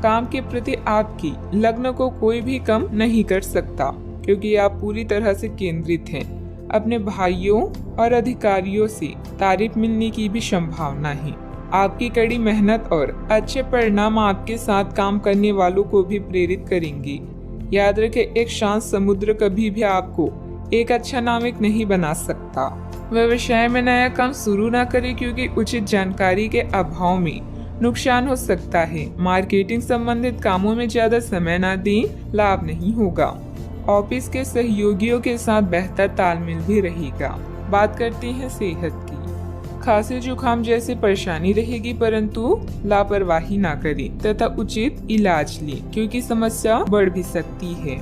काम के प्रति आपकी लगन को कोई भी कम नहीं कर सकता, क्योंकि आप पूरी तरह से केंद्रित हैं। अपने भाइयों और अधिकारियों से तारीफ मिलने की भी संभावना है। आपकी कड़ी मेहनत और अच्छे परिणाम आपके साथ काम करने वालों को भी प्रेरित करेंगे। याद रखें, एक शांत समुद्र कभी भी आपको एक अच्छा नाविक नहीं बना सकता। व्यवसाय में नया काम शुरू न करें, क्योंकि उचित जानकारी के अभाव में नुकसान हो सकता है। मार्केटिंग संबंधित कामों में ज्यादा समय न दें, लाभ नहीं होगा। ऑफिस के सहयोगियों के साथ बेहतर तालमेल भी रहेगा। बात करते हैं सेहत की। खांसी जुकाम जैसी परेशानी रहेगी, परंतु लापरवाही ना करें तथा उचित इलाज लें, क्योंकि समस्या बढ़ भी सकती है।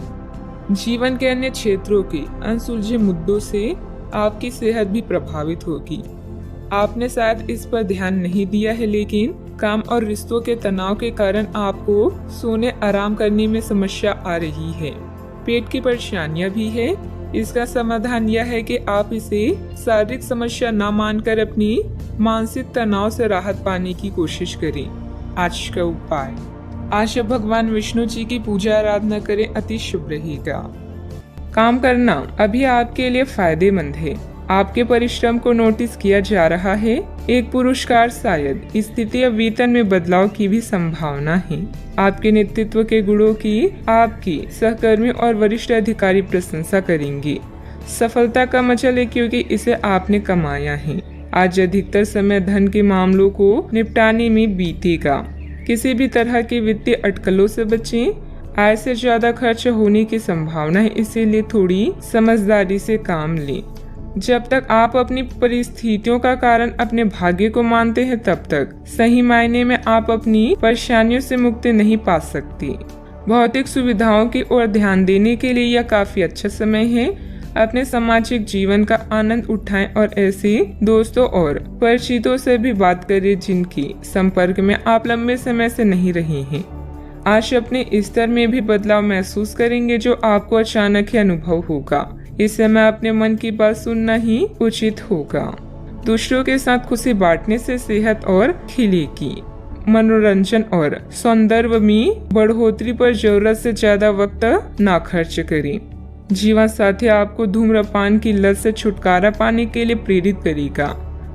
जीवन के अन्य क्षेत्रों के अनसुलझे मुद्दों से आपकी सेहत भी प्रभावित होगी। आपने शायद इस पर ध्यान नहीं दिया है, लेकिन काम और रिश्तों के तनाव के कारण आपको सोने आराम करने में समस्या आ रही है। पेट की परेशानियां भी है। इसका समाधान यह है कि आप इसे शारीरिक समस्या न मानकर अपनी मानसिक तनाव से राहत पाने की कोशिश करें। आज का उपाय, आज भगवान विष्णु जी की पूजा आराधना करें, अति शुभ रहेगा। काम करना अभी आपके लिए फायदेमंद है। आपके परिश्रम को नोटिस किया जा रहा है। एक पुरस्कार, शायद स्थिति या वेतन में बदलाव की भी संभावना है। आपके नेतृत्व के गुणों की आपकी सहकर्मी और वरिष्ठ अधिकारी प्रशंसा करेंगे। सफलता का मजा ले, क्योंकि इसे आपने कमाया है। आज अधिकतर समय धन के मामलों को निपटाने में बीतेगा। किसी भी तरह की वित्तीय अटकलों से बचें। आय से ज्यादा खर्च होने की संभावना है, इसीलिए थोड़ी समझदारी से काम लें। जब तक आप अपनी परिस्थितियों का कारण अपने भाग्य को मानते हैं, तब तक सही मायने में आप अपनी परेशानियों से मुक्ति नहीं पा सकते। भौतिक सुविधाओं की ओर ध्यान देने के लिए यह काफी अच्छा समय है। अपने सामाजिक जीवन का आनंद उठाएं और ऐसे दोस्तों और परिचितों से भी बात करें जिनकी संपर्क में आप लंबे समय से नहीं रहे हैं। आज अपने स्तर में भी बदलाव महसूस करेंगे, जो आपको अचानक ही अनुभव होगा। इस समय अपने मन की बात सुनना ही उचित होगा। दूसरों के साथ खुशी बांटने से सेहत और खिलेगी। मनोरंजन और सौंदर्य में बढ़ोतरी पर जरूरत से ज्यादा वक्त ना खर्च करें। जीवन साथी आपको धूम्रपान की लत से छुटकारा पाने के लिए प्रेरित करेगा।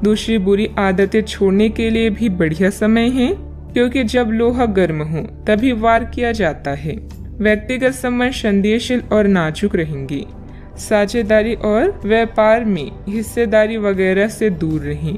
दूसरी बुरी आदतें छोड़ने के लिए भी बढ़िया समय है, क्योंकि जब लोहा गर्म हो तभी वार किया जाता है। व्यक्तिगत संबंध संदेहशील और नाजुक रहेंगे। साझेदारी और व्यापार में हिस्सेदारी वगैरह से दूर रहें।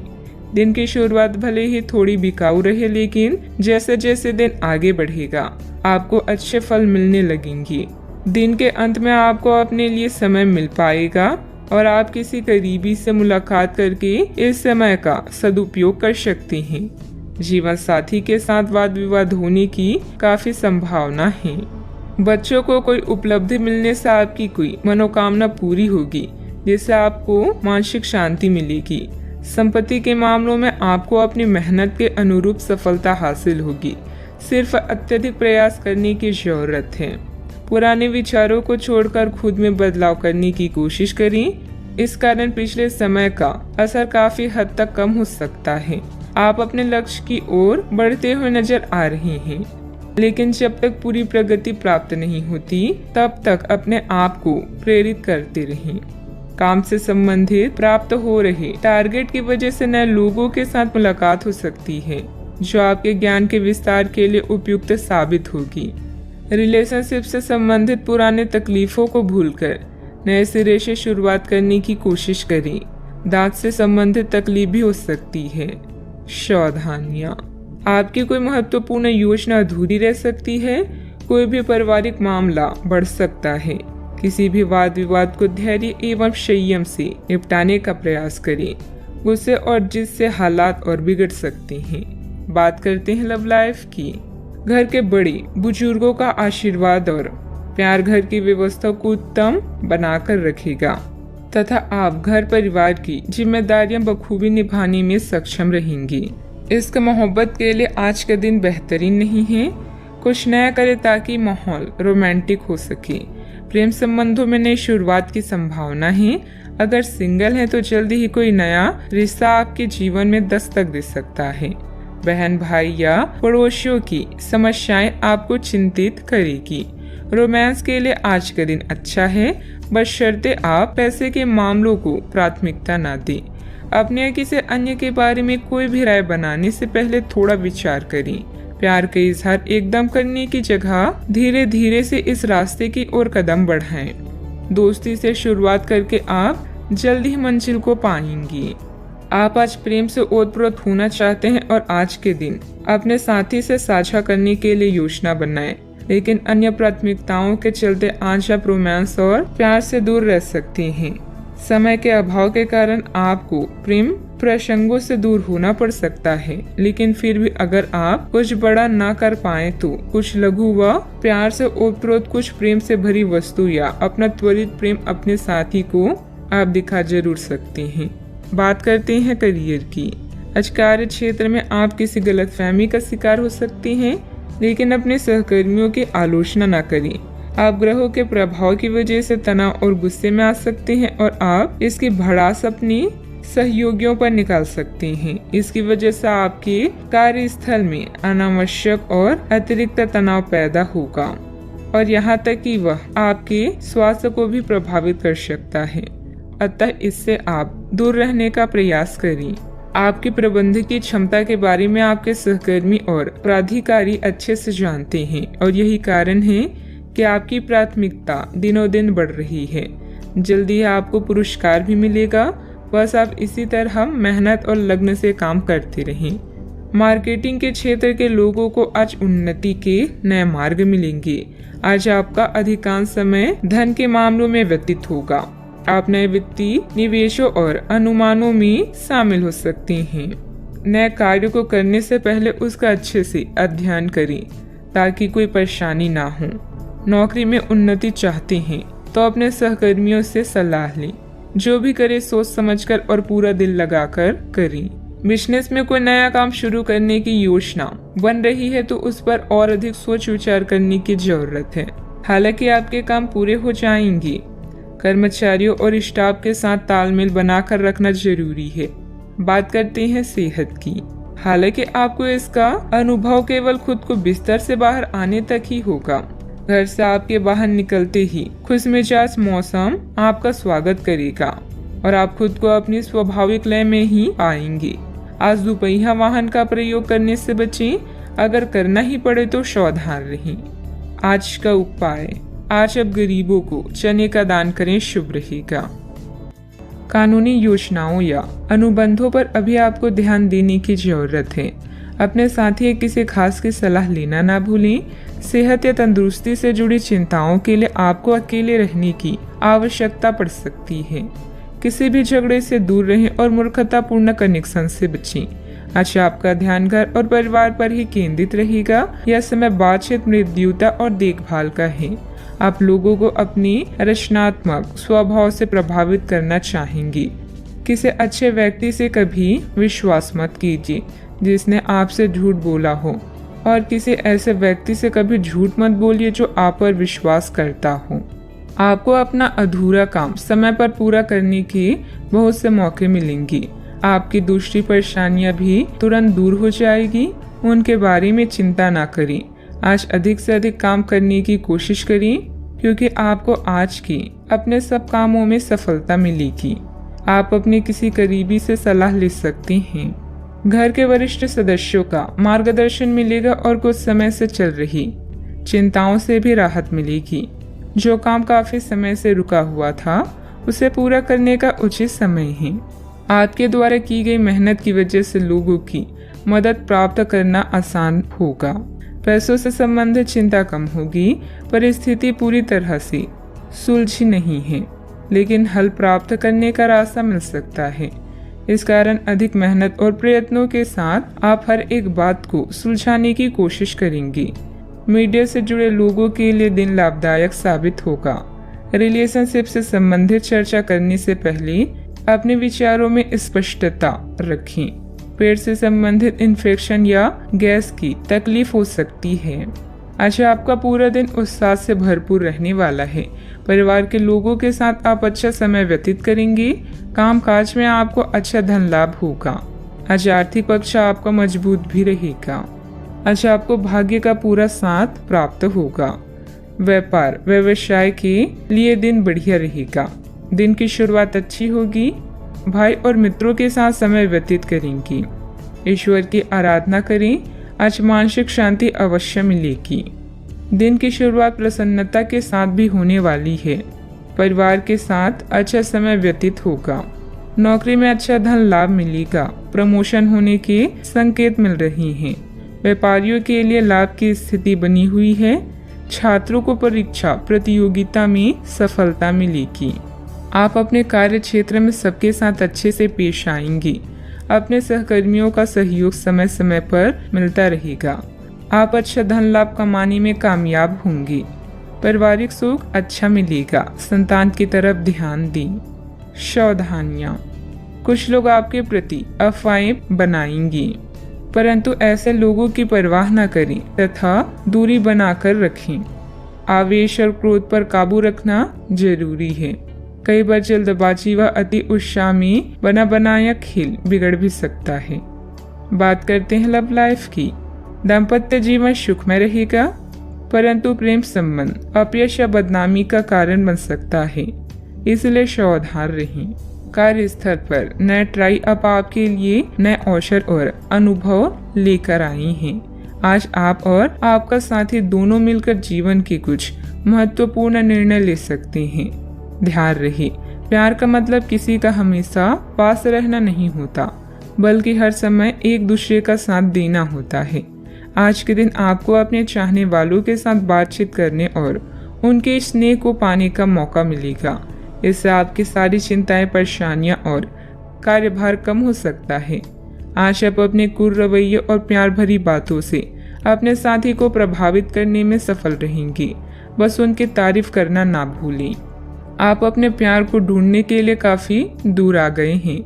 दिन की शुरुआत भले ही थोड़ी बिकाऊ रहे, लेकिन जैसे जैसे दिन आगे बढ़ेगा आपको अच्छे फल मिलने लगेंगे। दिन के अंत में आपको अपने लिए समय मिल पाएगा और आप किसी करीबी से मुलाकात करके इस समय का सदुपयोग कर सकते हैं। जीवन साथी के साथ वाद विवाद होने की काफी संभावना है। बच्चों को कोई उपलब्धि मिलने से आपकी कोई मनोकामना पूरी होगी, जिससे आपको मानसिक शांति मिलेगी। संपत्ति के मामलों में आपको अपनी मेहनत के अनुरूप सफलता हासिल होगी। सिर्फ अत्यधिक प्रयास करने की जरूरत है। पुराने विचारों को छोड़कर खुद में बदलाव करने की कोशिश करें। इस कारण पिछले समय का असर काफी हद तक कम हो सकता है। आप अपने लक्ष्य की ओर बढ़ते हुए नजर आ रहे हैं, लेकिन जब तक पूरी प्रगति प्राप्त नहीं होती तब तक अपने आप को प्रेरित करते रहें। काम से संबंधित प्राप्त हो रहे टारगेट की वजह से नए लोगों के साथ मुलाकात हो सकती है, जो आपके ज्ञान के विस्तार के लिए उपयुक्त साबित होगी। रिलेशनशिप से संबंधित पुराने तकलीफों को भूलकर नए सिरे से शुरुआत करने की कोशिश करें। दांत से संबंधित तकलीफ भी हो सकती है। सावधानियां, आपकी कोई महत्वपूर्ण योजना अधूरी रह सकती है। कोई भी पारिवारिक मामला बढ़ सकता है। किसी भी वाद विवाद को धैर्य एवं संयम से निपटाने का प्रयास करें। गुस्से और जिद से हालात और बिगड़ सकते हैं। बात करते हैं लव लाइफ की। घर के बड़े बुजुर्गों का आशीर्वाद और प्यार घर की व्यवस्था को उत्तम बनाकर रखेगा तथा आप घर परिवार की जिम्मेदारियां बखूबी निभाने में सक्षम रहेंगी। इश्क मोहब्बत के लिए आज का दिन बेहतरीन नहीं है। कुछ नया करें ताकि माहौल रोमांटिक हो सके। प्रेम संबंधों में नई शुरुआत की संभावना है। अगर सिंगल है तो जल्दी ही कोई नया रिश्ता आपके जीवन में दस्तक दे सकता है। बहन भाई या पड़ोसियों की समस्याएं आपको चिंतित करेगी। रोमांस के लिए आज का दिन अच्छा है, बशर्ते आप पैसे के मामलों को प्राथमिकता न दें। अपने या किसी अन्य के बारे में कोई भी राय बनाने से पहले थोड़ा विचार करें। प्यार का इजहार एकदम करने की जगह धीरे धीरे से इस रास्ते की ओर कदम बढ़ाएं। दोस्ती से शुरुआत करके आप जल्द ही मंजिल को पाएंगे। आप आज प्रेम से ओतप्रोत होना चाहते हैं और आज के दिन अपने साथी से साझा करने के लिए योजना बनाएं, लेकिन अन्य प्राथमिकताओं के चलते आज आप रोमांस और प्यार से दूर रह सकते हैं। समय के अभाव के कारण आपको प्रेम प्रसंगों से दूर होना पड़ सकता है, लेकिन फिर भी अगर आप कुछ बड़ा ना कर पाए तो कुछ लघु व प्यार से ओतप्रोत कुछ प्रेम से भरी वस्तु या अपना त्वरित प्रेम अपने साथी को आप दिखा जरूर सकते हैं। बात करते हैं करियर की। आज कार्य क्षेत्र में आप किसी गलतफहमी का शिकार हो सकते हैं, लेकिन अपने सहकर्मियों की आलोचना न करें। आप ग्रहों के प्रभाव की वजह से तनाव और गुस्से में आ सकते हैं और आप इसकी भड़ास अपने सहयोगियों पर निकाल सकते हैं। इसकी वजह से आपके कार्यस्थल में अनावश्यक और अतिरिक्त तनाव पैदा होगा और यहाँ तक कि वह आपके स्वास्थ्य को भी प्रभावित कर सकता है। अतः इससे आप दूर रहने का प्रयास करें। आपकी प्रबंधकीय क्षमता के बारे में आपके सहकर्मी और प्राधिकारी अच्छे से जानते हैं और यही कारण है कि आपकी प्राथमिकता दिनों दिन बढ़ रही है। जल्दी ही आपको पुरस्कार भी मिलेगा। बस आप इसी तरह मेहनत और लगन से काम करते रहें। मार्केटिंग के क्षेत्र के लोगों को आज उन्नति के नए मार्ग मिलेंगे। आज आपका अधिकांश समय धन के मामलों में व्यतीत होगा। आप नए वित्तीय निवेशों और अनुमानों में शामिल हो सकते हैं। नए कार्य को करने से पहले उसका अच्छे से अध्ययन करें ताकि कोई परेशानी ना हो। नौकरी में उन्नति चाहते हैं तो अपने सहकर्मियों से सलाह लें। जो भी करे सोच समझकर और पूरा दिल लगाकर करें। बिजनेस में कोई नया काम शुरू करने की योजना बन रही है तो उस पर और अधिक सोच विचार करने की जरूरत है। हालांकि आपके काम पूरे हो जाएंगे। कर्मचारियों और स्टाफ के साथ तालमेल बनाकर रखना जरूरी है। बात करते हैं सेहत की। हालांकि आपको इसका अनुभव केवल खुद को बिस्तर से बाहर आने तक ही होगा। घर से आपके बाहर निकलते ही खुशमिजाज मौसम आपका स्वागत करेगा और आप खुद को अपनी स्वाभाविक लय में ही पाएंगे। आज दुपहिया वाहन का प्रयोग करने से बचें, अगर करना ही पड़े तो सावधान रहें। आज का उपाय, आज अब गरीबों को चने का दान करें, शुभ रहेगा। कानूनी योजनाओं या अनुबंधों पर अभी आपको ध्यान देने की जरूरत है। अपने साथी या किसी खास की सलाह लेना ना भूलें। सेहत या तंदुरुस्ती से जुड़ी चिंताओं के लिए आपको अकेले रहने की आवश्यकता पड़ सकती है। किसी भी झगड़े से दूर रहें और मूर्खतापूर्ण कनेक्शन से बचें। आज आपका ध्यान घर और परिवार पर ही केंद्रित रहेगा। यह समय बातचीत, मृत्युता और देखभाल का है। आप लोगों को अपनी रचनात्मक स्वभाव से प्रभावित करना चाहेंगे। किसी अच्छे व्यक्ति से कभी विश्वास मत कीजिए जिसने आपसे झूठ बोला हो, और किसी ऐसे व्यक्ति से कभी झूठ मत बोलिए जो आप पर विश्वास करता हो। आपको अपना अधूरा काम समय पर पूरा करने के बहुत से मौके मिलेंगे। आपकी दूसरी परेशानियां भी तुरंत दूर हो जाएगी। उनके बारे में चिंता ना करें। आज अधिक से अधिक काम करने की कोशिश करें, क्योंकि आपको आज के अपने सब कामों में सफलता मिलेगी। आप अपने किसी करीबी से सलाह ले सकते हैं। घर के वरिष्ठ सदस्यों का मार्गदर्शन मिलेगा और कुछ समय से चल रही चिंताओं से भी राहत मिलेगी। जो काम काफी समय से रुका हुआ था, उसे पूरा करने का उचित समय है। आपके द्वारा की गई मेहनत की वजह से लोगों की मदद प्राप्त करना आसान होगा। पैसों से संबंधित चिंता कम होगी। परिस्थिति पूरी तरह से सुलझी नहीं है, लेकिन हल प्राप्त करने का रास्ता मिल सकता है। इस कारण अधिक मेहनत और प्रयत्नों के साथ आप हर एक बात को सुलझाने की कोशिश करेंगे। मीडिया से जुड़े लोगों के लिए दिन लाभदायक साबित होगा। रिलेशनशिप से संबंधित चर्चा करने से पहले अपने विचारों में स्पष्टता रखें। पेट से संबंधित इन्फेक्शन या गैस की तकलीफ हो सकती है। आज आपका पूरा दिन उत्साह से भरपूर रहने वाला है। परिवार के लोगों के साथ आप अच्छा समय व्यतीत करेंगे। कामकाज में आपको अच्छा धन लाभ होगा। आज आर्थिक पक्ष आपका मजबूत भी रहेगा। आज आपको भाग्य का पूरा साथ प्राप्त होगा। व्यापार व्यवसाय के लिए दिन बढ़िया रहेगा। दिन की शुरुआत अच्छी होगी। भाई और मित्रों के साथ समय व्यतीत करेंगी। ईश्वर की आराधना करें। आज मानसिक शांति अवश्य मिलेगी। दिन की शुरुआत प्रसन्नता के साथ भी होने वाली है। परिवार के साथ अच्छा समय व्यतीत होगा। नौकरी में अच्छा धन लाभ मिलेगा। प्रमोशन होने के संकेत मिल रहे हैं। व्यापारियों के लिए लाभ की स्थिति बनी हुई है। छात्रों को परीक्षा प्रतियोगिता में सफलता मिलेगी। आप अपने कार्य क्षेत्र में सबके साथ अच्छे से पेश आएंगे। अपने सहकर्मियों का सहयोग समय समय पर मिलता रहेगा। आप अच्छा धन लाभ कमाने में कामयाब होंगे। पारिवारिक सुख अच्छा मिलेगा। संतान की तरफ ध्यान दें। सावधानियां, कुछ लोग आपके प्रति अफवाहें बनाएंगे, परंतु ऐसे लोगों की परवाह न करें तथा दूरी बनाकर रखें। आवेश और क्रोध पर काबू रखना जरूरी है। कई बार जल्दबाजी व अति उत्साह में बना बनाया खेल बिगड़ भी सकता है। बात करते हैं लव लाइफ की। दाम्पत्य जीवन सुखमय रहेगा, परंतु प्रेम संबंध अपयश या बदनामी का कारण बन सकता है, इसलिए सावधान रहें। कार्यस्थल पर नए ट्राई अप आपके लिए नए अवसर और अनुभव लेकर आई हैं। आज आप और आपका साथी दोनों मिलकर जीवन के कुछ महत्वपूर्ण निर्णय ले सकते हैं। ध्यान रहे, प्यार का मतलब किसी का हमेशा पास रहना नहीं होता, बल्कि हर समय एक दूसरे का साथ देना होता है। आज के दिन आपको अपने चाहने वालों के साथ बातचीत करने और उनके स्नेह को पाने का मौका मिलेगा। इससे आपकी सारी चिंताएं, परेशानियां और कार्यभार कम हो सकता है। आज आप अपने कुल रवैये और प्यार भरी बातों से अपने साथी को प्रभावित करने में सफल रहेंगे। बस उनकी तारीफ करना ना भूलें। आप अपने प्यार को ढूंढने के लिए काफी दूर आ गए हैं,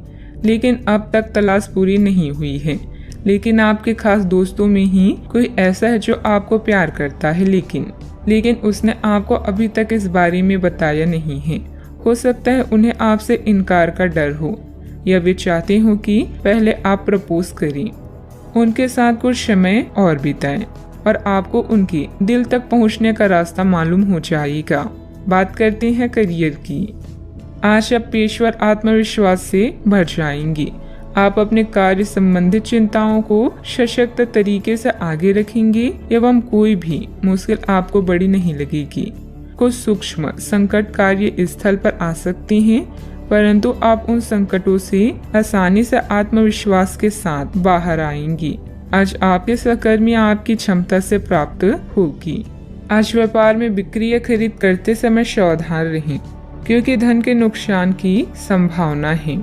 लेकिन अब तक तलाश पूरी नहीं हुई है। लेकिन आपके खास दोस्तों में ही कोई ऐसा है जो आपको प्यार करता है, लेकिन उसने आपको अभी तक इस बारे में बताया नहीं है। हो सकता है उन्हें आपसे इनकार का डर हो या वे चाहते हो कि पहले आप प्रपोज करें। उनके साथ कुछ समय और बिताएं और आपको उनके दिल तक पहुंचने का रास्ता मालूम हो जाएगा। बात करते हैं करियर की। आज आप पेशेवर आत्मविश्वास से भर जाएंगे। आप अपने कार्य संबंधित चिंताओं को सशक्त तरीके से आगे रखेंगे एवं कोई भी मुश्किल आपको बड़ी नहीं लगेगी। कुछ सूक्ष्म संकट कार्य स्थल पर आ सकते हैं, परंतु आप उन संकटों से आसानी से आत्मविश्वास के साथ बाहर आएंगी। आज आपके सहकर्मी आपकी क्षमता से प्राप्त होगी। आज व्यापार में बिक्री या खरीद करते समय सावधान रहें, क्योंकि धन के नुकसान की संभावना है।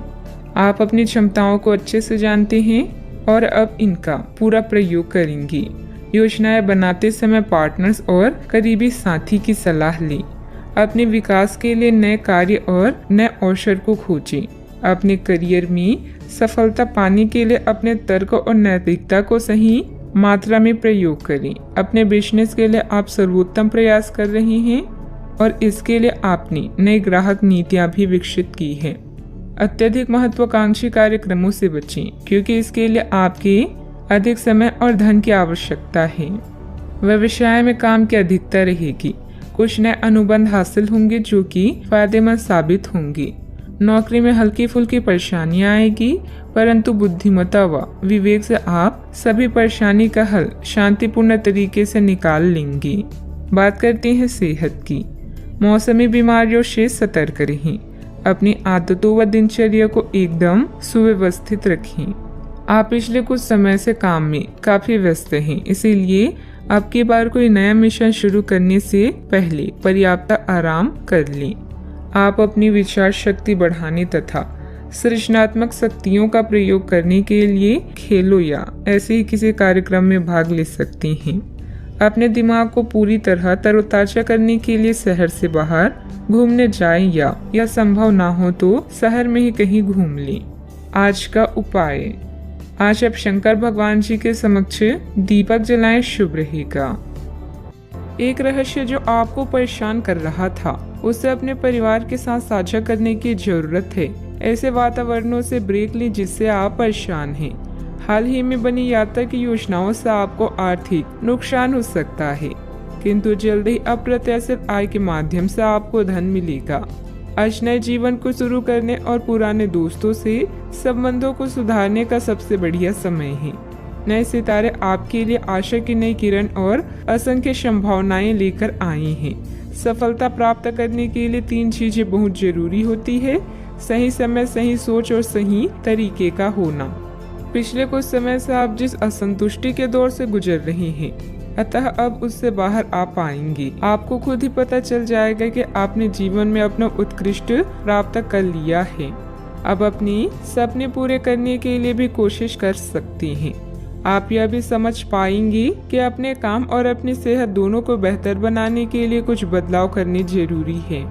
आप अपनी क्षमताओं को अच्छे से जानते हैं और अब इनका पूरा प्रयोग करेंगे। योजनाएं बनाते समय पार्टनर्स और करीबी साथी की सलाह लें। अपने विकास के लिए नए कार्य और नए अवसर को खोजें। अपने करियर में सफलता पाने के लिए अपने तर्क और नैतिकता को सही मात्रा में प्रयोग करें। अपने बिजनेस के लिए आप सर्वोत्तम प्रयास कर रहे हैं और इसके लिए आपने नई ग्राहक नीतियां भी विकसित की है। अत्यधिक महत्वाकांक्षी कार्यक्रमों से बचें, क्योंकि इसके लिए आपके अधिक समय और धन की आवश्यकता है। व्यवसाय में काम की अधिकता रहेगी। कुछ नए अनुबंध हासिल होंगे जो कि फायदेमंद साबित होंगे। नौकरी में हल्की फुल्की परेशानियां आएगी, परंतु बुद्धिमत्ता व विवेक से आप सभी परेशानी का हल शांतिपूर्ण तरीके से निकाल लेंगे। बात करते हैं सेहत की। मौसमी बीमारियों से सतर्क रहें। अपनी आदतों व दिनचर्या को एकदम सुव्यवस्थित रखें। आप पिछले कुछ समय से काम में काफी व्यस्त हैं, इसीलिए अब की बार कोई नया मिशन शुरू करने से पहले पर्याप्त आराम कर लें। आप अपनी विचार शक्ति बढ़ाने तथा सृजनात्मक शक्तियों का प्रयोग करने के लिए खेलों या ऐसे ही किसी कार्यक्रम में भाग ले सकते हैं। अपने दिमाग को पूरी तरह तरोताजा करने के लिए शहर से बाहर घूमने जाएं या संभव ना हो तो शहर में ही कहीं घूम लें। आज का उपाय। आज आप शंकर भगवान जी के समक्ष दीपक जलाएं, शुभ रहेगा। एक रहस्य जो आपको परेशान कर रहा था उसे अपने परिवार के साथ साझा करने की जरूरत है। ऐसे वातावरणों से ब्रेक ली जिससे आप परेशान हैं। हाल ही में बनी यात्रा की योजनाओं से आपको आर्थिक नुकसान हो सकता है, किंतु जल्द ही अप्रत्याशित आय के माध्यम से आपको धन मिलेगा। आज नए जीवन को शुरू करने और पुराने दोस्तों से संबंधों को सुधारने का सबसे बढ़िया समय है। नए सितारे आपके लिए आशा की नई किरण और असंख्य संभावनाएं लेकर आए हैं। सफलता प्राप्त करने के लिए 3 चीजें बहुत जरूरी होती है: सही समय, सही सोच और सही तरीके का होना। पिछले कुछ समय से आप जिस असंतुष्टि के दौर से गुजर रहे हैं, अतः अब उससे बाहर आ पाएंगे। आपको खुद ही पता चल जाएगा कि आपने जीवन में अपना उत्कृष्ट प्राप्त कर लिया है। अब अपने सपने पूरे करने के लिए भी कोशिश कर सकते हैं। आप यह भी समझ पाएंगे कि अपने काम और अपनी सेहत दोनों को बेहतर बनाने के लिए कुछ बदलाव करने जरूरी है।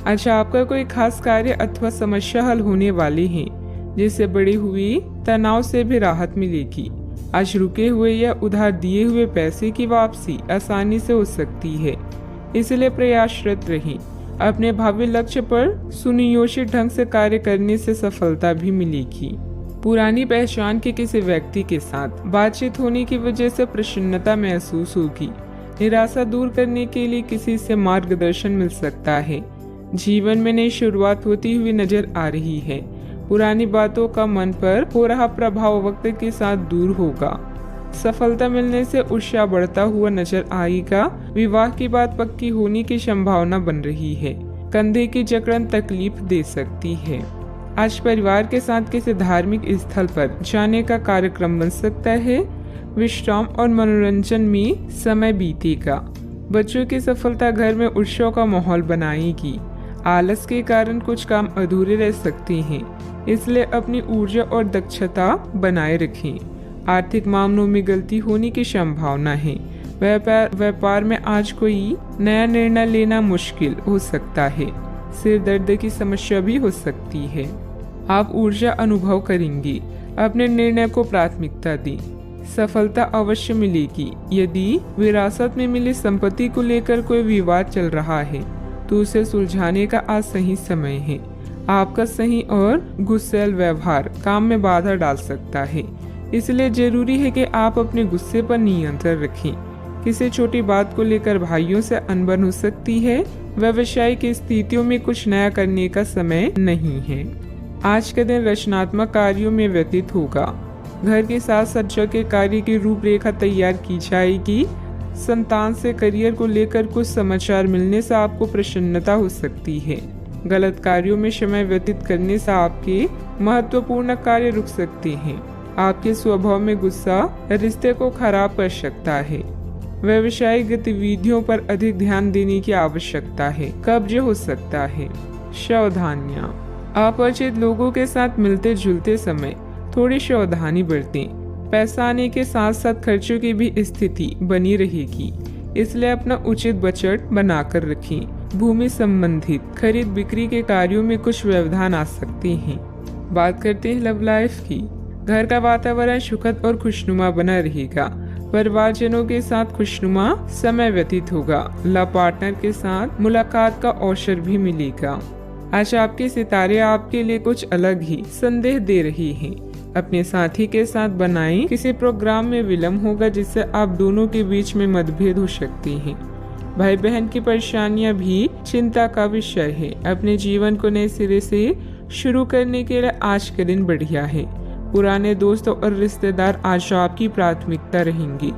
अच्छा, आपका कोई खास कार्य अथवा समस्या हल होने वाली है, जिससे बढ़ी हुई तनाव से भी राहत मिलेगी। आज रुके हुए या उधार दिए हुए पैसे की वापसी आसानी से हो सकती है, इसलिए प्रयासरत रहें। अपने भावी लक्ष्य पर सुनियोजित ढंग से कार्य करने से सफलता भी मिलेगी। पुरानी पहचान के किसी व्यक्ति के साथ बातचीत होने की वजह से प्रसन्नता महसूस होगी। निराशा दूर करने के लिए किसी से मार्गदर्शन मिल सकता है। जीवन में नई शुरुआत होती हुई नजर आ रही है। पुरानी बातों का मन पर हो रहा प्रभाव वक्त के साथ दूर होगा। सफलता मिलने से उत्साह बढ़ता हुआ नजर आएगा। विवाह की बात पक्की होने की संभावना बन रही है। कंधे की जकड़न तकलीफ दे सकती है। आज परिवार के साथ किसी धार्मिक स्थल पर जाने का कार्यक्रम बन सकता है। विश्राम और मनोरंजन में समय बीतेगा। बच्चों की सफलता घर में उत्सव का माहौल बनाएगी। आलस के कारण कुछ काम अधूरे रह सकते हैं, इसलिए अपनी ऊर्जा और दक्षता बनाए रखें। आर्थिक मामलों में गलती होने की संभावना है। व्यापार में आज कोई नया निर्णय लेना मुश्किल हो सकता है। सिर दर्द की समस्या भी हो सकती है। आप ऊर्जा अनुभव करेंगे। अपने निर्णय को प्राथमिकता दें। सफलता अवश्य मिलेगी। यदि विरासत में मिली संपत्ति को लेकर कोई विवाद चल रहा है तो उसे सुलझाने का आज सही समय है। आपका सही और गुस्सैल व्यवहार काम में बाधा डाल सकता है, इसलिए जरूरी है कि आप अपने गुस्से पर नियंत्रण रखें। किसी छोटी बात को लेकर भाइयों से अनबन हो सकती है। व्यावसायिक स्थितियों में कुछ नया करने का समय नहीं है। आज का दिन रचनात्मक कार्यों में व्यतीत होगा। घर के साथ सज्जा के कार्य की रूपरेखा तैयार की जाएगी। संतान से करियर को लेकर कुछ समाचार मिलने से आपको प्रसन्नता हो सकती है। गलत कार्यों में समय व्यतीत करने से आपके महत्वपूर्ण कार्य रुक सकते हैं। आपके स्वभाव में गुस्सा रिश्ते को खराब कर सकता है। व्यावसायिक गतिविधियों पर अधिक ध्यान देने की आवश्यकता है। कब्ज हो सकता है। सावधानियां, अपरिचित लोगों के साथ मिलते जुलते समय थोड़ी सावधानी बरतें। पैसा आने के साथ साथ खर्चों की भी स्थिति बनी रहेगी, इसलिए अपना उचित बजट बनाकर रखें। भूमि संबंधित खरीद बिक्री के कार्यों में कुछ व्यवधान आ सकते हैं। बात करते हैं लव लाइफ की। घर का वातावरण सुखद और खुशनुमा बना रहेगा। परिवारजनों के साथ खुशनुमा समय व्यतीत होगा। लव पार्टनर के साथ मुलाकात का अवसर भी मिलेगा। आज आपके सितारे आपके लिए कुछ अलग ही संदेश दे रही हैं। अपने साथी के साथ बनाएं। किसी प्रोग्राम में विलम्ब होगा जिससे आप दोनों के बीच में मतभेद हो सकती हैं। भाई बहन की परेशानियां भी चिंता का विषय है। अपने जीवन को नए सिरे से शुरू करने के लिए आज का दिन बढ़िया है। पुराने दोस्तों और रिश्तेदार आज आपकी प्राथमिकता रहेंगी।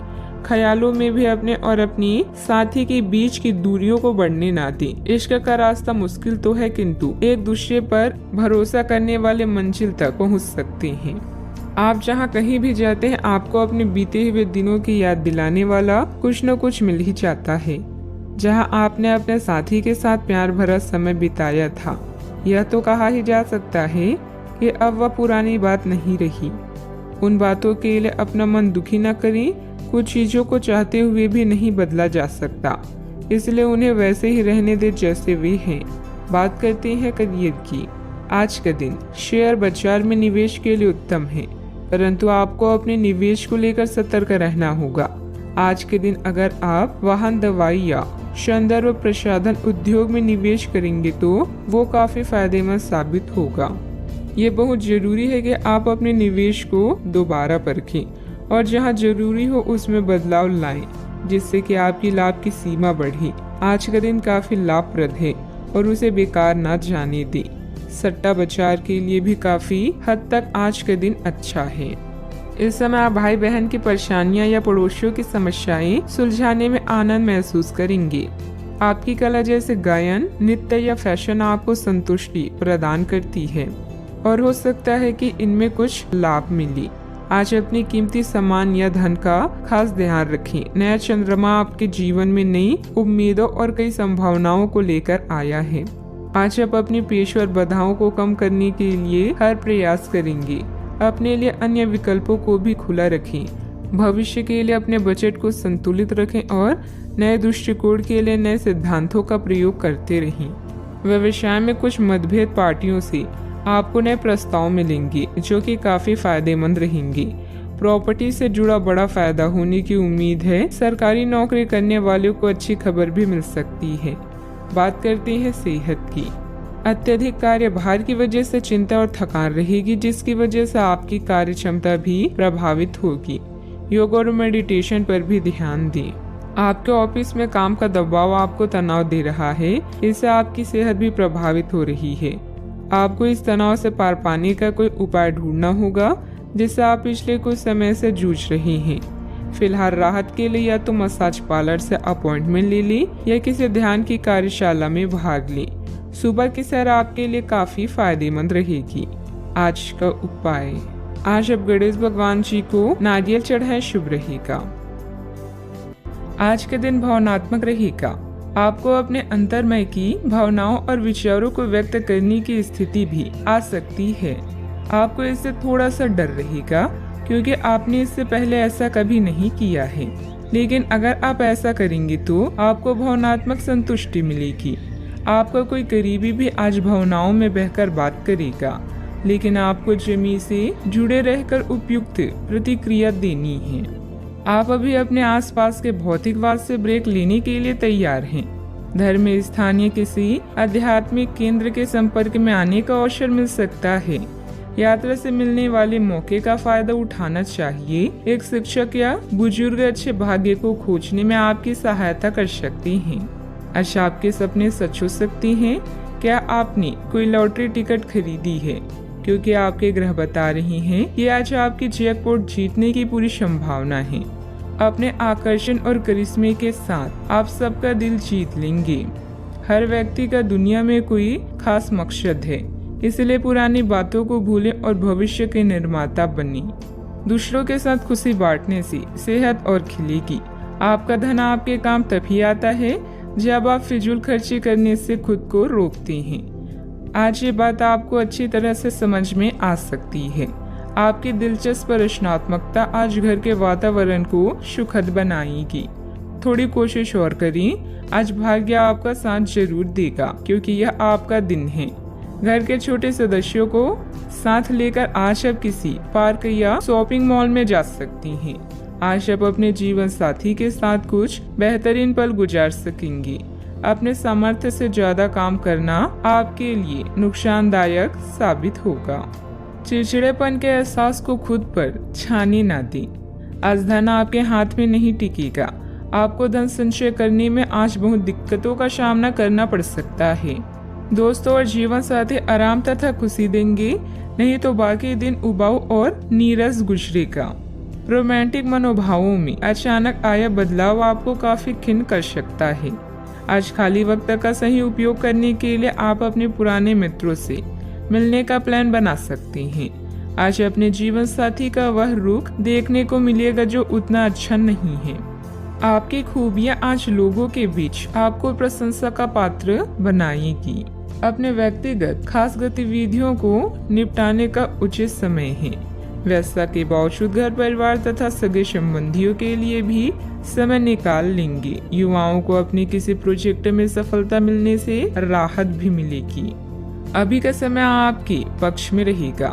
ख्यालों में भी अपने और अपनी साथी के बीच की दूरियों को बढ़ने ना दें। इश्क का रास्ता मुश्किल तो है, किंतु एक दूसरे पर भरोसा करने वाले मंजिल तक पहुंच सकते हैं। आप जहां कहीं भी जाते हैं, आपको अपने बीते हुए दिनों की याद दिलाने वाला कुछ न कुछ मिल ही जाता है। जहां आपने अपने साथी के साथ प्यार भरा समय बिताया था, यह तो कहा ही जा सकता है कि अब वह पुरानी बात नहीं रही। उन बातों के लिए अपना मन दुखी न करें। कुछ चीजों को चाहते हुए भी नहीं बदला जा सकता, इसलिए उन्हें वैसे ही रहने दे जैसे वे हैं। बात करते हैं करियर की। आज का दिन शेयर बाजार में निवेश के लिए उत्तम है, परंतु आपको अपने निवेश को लेकर सतर्क रहना होगा। आज के दिन अगर आप वाहन, दवाई या सौंदर्य प्रसाधन उद्योग में निवेश करेंगे तो वो काफी फायदेमंद साबित होगा। ये बहुत जरूरी है कि आप अपने निवेश को दोबारा परखें और जहां जरूरी हो उसमें बदलाव लाएं, जिससे कि आपकी लाभ की सीमा बढ़े। आज का दिन काफी लाभप्रद है और उसे बेकार ना जाने दें। सट्टा बाजार के लिए भी काफी हद तक आज का दिन अच्छा है। इस समय आप भाई बहन की परेशानियां या पड़ोसियों की समस्याएं सुलझाने में आनंद महसूस करेंगे। आपकी कला जैसे गायन, नृत्य या फैशन आपको संतुष्टि प्रदान करती है और हो सकता है कि इनमें कुछ लाभ मिले। आज अपनी कीमती सामान या धन का खास ध्यान रखें। नया चंद्रमा आपके जीवन में नई उम्मीदों और कई संभावनाओं को लेकर आया है। आज आप अपनी पेशेवर बाधाओं को कम करने के लिए हर प्रयास करेंगे। अपने लिए अन्य विकल्पों को भी खुला रखें। भविष्य के लिए अपने बजट को संतुलित रखें और नए दृष्टिकोण के लिए नए सिद्धांतों का प्रयोग करते रहें। व्यवसाय में कुछ मतभेद पार्टियों से आपको नए प्रस्ताव मिलेंगे जो कि काफी फायदेमंद रहेंगे। प्रॉपर्टी से जुड़ा बड़ा फायदा होने की उम्मीद है। सरकारी नौकरी करने वालों को अच्छी खबर भी मिल सकती है। बात करते हैं सेहत की। अत्यधिक कार्यभार की वजह से चिंता और थकान रहेगी, जिसकी वजह से आपकी कार्य क्षमता भी प्रभावित होगी। योग और मेडिटेशन पर भी ध्यान दें। आपके ऑफिस में काम का दबाव आपको तनाव दे रहा है, इससे आपकी सेहत भी प्रभावित हो रही है। आपको इस तनाव से पार पाने का कोई उपाय ढूंढना होगा जिससे आप पिछले कुछ समय से जूझ रहे हैं। फिलहाल राहत के लिए या तो मसाज पार्लर से अपॉइंटमेंट ले लें या किसी ध्यान की कार्यशाला में भाग लें। सुबह की सैर आपके लिए काफी फायदेमंद रहेगी। आज का उपाय, आज आप गणेश भगवान जी को नारियल चढ़ाएं, शुभ रहेगा। आज का दिन भावनात्मक रहेगा। आपको अपने अंतर्मय की भावनाओं और विचारों को व्यक्त करने की स्थिति भी आ सकती है। आपको इससे थोड़ा सा डर रहेगा क्योंकि आपने इससे पहले ऐसा कभी नहीं किया है, लेकिन अगर आप ऐसा करेंगे तो आपको भावनात्मक संतुष्टि मिलेगी। आपका कोई करीबी भी आज भावनाओं में बहकर बात करेगा, लेकिन आपको जमीन से जुड़े रहकर उपयुक्त प्रतिक्रिया देनी है। आप अभी अपने आसपास के भौतिकवाद से ब्रेक लेने के लिए तैयार हैं। धर्म में स्थानीय किसी आध्यात्मिक केंद्र के संपर्क में आने का अवसर मिल सकता है। यात्रा से मिलने वाले मौके का फायदा उठाना चाहिए। एक शिक्षक या बुजुर्ग अच्छे भाग्य को खोजने में आपकी सहायता कर सकती हैं। अच्छा, आपके सपने सच हो सकते हैं। क्या आपने कोई लॉटरी टिकट खरीदी है? क्योंकि आपके ग्रह बता रही हैं कि आज आपकी जैकपॉट जीतने की पूरी संभावना है। अपने आकर्षण और करिश्मे के साथ आप सबका दिल जीत लेंगे। हर व्यक्ति का दुनिया में कोई खास मकसद है, इसलिए पुरानी बातों को भूलें और भविष्य के निर्माता बनें। दूसरों के साथ खुशी बांटने से सेहत और खिलेगी। आपका धन आपके काम तभी आता है जब आप फिजूल खर्ची करने से खुद को रोकते हैं। आज ये बात आपको अच्छी तरह से समझ में आ सकती है। आपकी दिलचस्प रचनात्मकता आज घर के वातावरण को सुखद बनाएगी। थोड़ी कोशिश और करें, आज भाग्य आपका साथ जरूर देगा क्योंकि यह आपका दिन है। घर के छोटे सदस्यों को साथ लेकर आज आप किसी पार्क या शॉपिंग मॉल में जा सकती हैं। आज आप अपने जीवन साथी के साथ कुछ बेहतरीन पल गुजार सकेंगी। अपने सामर्थ्य से ज्यादा काम करना आपके लिए नुकसानदायक साबित होगा। चिड़चिड़ेपन के एहसास को खुद पर छाने ना दें। आज धन आपके हाथ में नहीं टिकेगा। आपको धन संचय करने में आज बहुत दिक्कतों का सामना करना पड़ सकता है। दोस्तों और जीवन साथी आराम तथा खुशी देंगे, नहीं तो बाकी दिन उबाऊ और नीरस गुजरेगा। रोमांटिक मनोभावों में अचानक आया बदलाव आपको काफी खिन्न कर सकता है। आज खाली वक्त का सही उपयोग करने के लिए आप अपने पुराने मित्रों से मिलने का प्लान बना सकते हैं। आज अपने जीवन साथी का वह रुख देखने को मिलेगा जो उतना अच्छा नहीं है। आपकी खूबियां आज लोगों के बीच आपको प्रशंसा का पात्र बनाएगी। अपने व्यक्तिगत खास गतिविधियों को निपटाने का उचित समय है। व्यस्तता के बावजूद घर परिवार तथा सगे संबंधियों के लिए भी समय निकाल लेंगे। युवाओं को अपने किसी प्रोजेक्ट में सफलता मिलने से राहत भी मिलेगी। अभी का समय आपके पक्ष में रहेगा।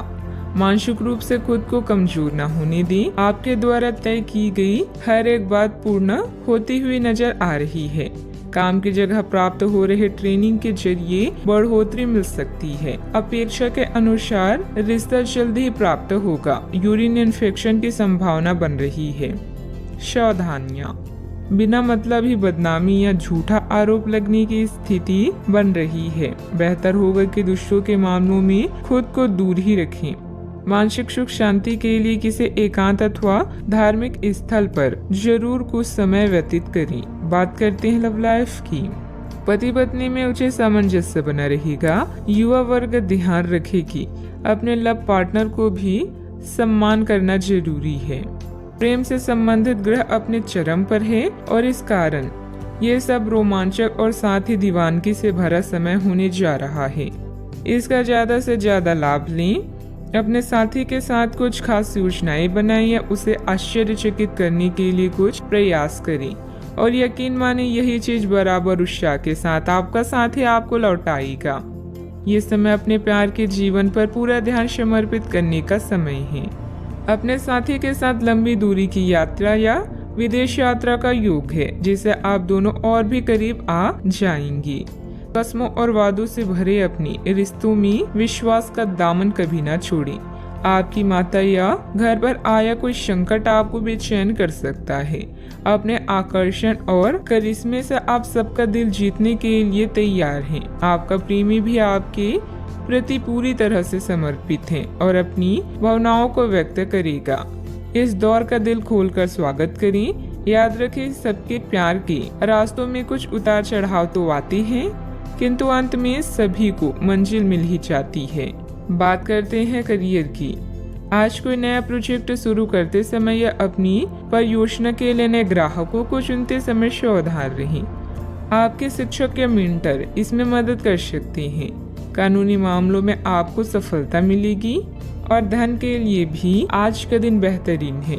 मानसिक रूप से खुद को कमजोर न होने दें। आपके द्वारा तय की गई हर एक बात पूर्ण होती हुई नजर आ रही है। काम की जगह प्राप्त हो रहे ट्रेनिंग के जरिए बढ़ोतरी मिल सकती है। अपेक्षा के अनुसार रिश्ता जल्द ही प्राप्त होगा। यूरिन इन्फेक्शन की संभावना बन रही है। सावधानियां, बिना मतलब ही बदनामी या झूठा आरोप लगने की स्थिति बन रही है। बेहतर होगा कि दूसरों के मामलों में खुद को दूर ही रखें। मानसिक सुख शांति के लिए किसी एकांत अथवा धार्मिक स्थल पर जरूर कुछ समय व्यतीत करें। बात करते हैं लव लाइफ की। पति पत्नी में उचित सामंजस्य बना रहेगा। युवा वर्ग ध्यान रखे कि अपने लव पार्टनर को भी सम्मान करना जरूरी है। प्रेम से संबंधित ग्रह अपने चरम पर है और इस कारण ये सब रोमांचक और साथ ही दीवानगी से भरा समय होने जा रहा है। इसका ज्यादा से ज्यादा लाभ लें। अपने साथी के साथ कुछ खास योजनाएं बनाएं या उसे आश्चर्यचकित करने के लिए कुछ प्रयास करें और यकीन माने यही चीज बराबर उत्साह के साथ आपका साथी आपको लौटाएगा। ये समय अपने प्यार के जीवन पर पूरा ध्यान समर्पित करने का समय है। अपने साथी के साथ लंबी दूरी की यात्रा या विदेश यात्रा का योग है, जिससे आप दोनों और भी करीब आ जाएंगे। कसमों और वादों से भरे अपने रिश्तों में विश्वास का दामन कभी ना छोड़ें। आपकी माता या घर पर आया कोई संकट आपको बेचैन कर सकता है। अपने आकर्षण और करिश्मे से आप सबका दिल जीतने के लिए तैयार हैं। आपका प्रेमी भी आपके प्रति पूरी तरह से समर्पित है और अपनी भावनाओं को व्यक्त करेगा। इस दौर का दिल खोलकर स्वागत करें। याद रखें, सबके प्यार के रास्तों में कुछ उतार चढ़ाव तो आते हैं, किंतु अंत में सभी को मंजिल मिल ही जाती है। बात करते हैं करियर की। आज कोई नया प्रोजेक्ट शुरू करते समय या अपनी परियोजना के लिए नए ग्राहकों को चुनते समय सावधान रहें। आपके शिक्षक या मेंटर इसमें मदद कर सकते हैं। कानूनी मामलों में आपको सफलता मिलेगी और धन के लिए भी आज का दिन बेहतरीन है।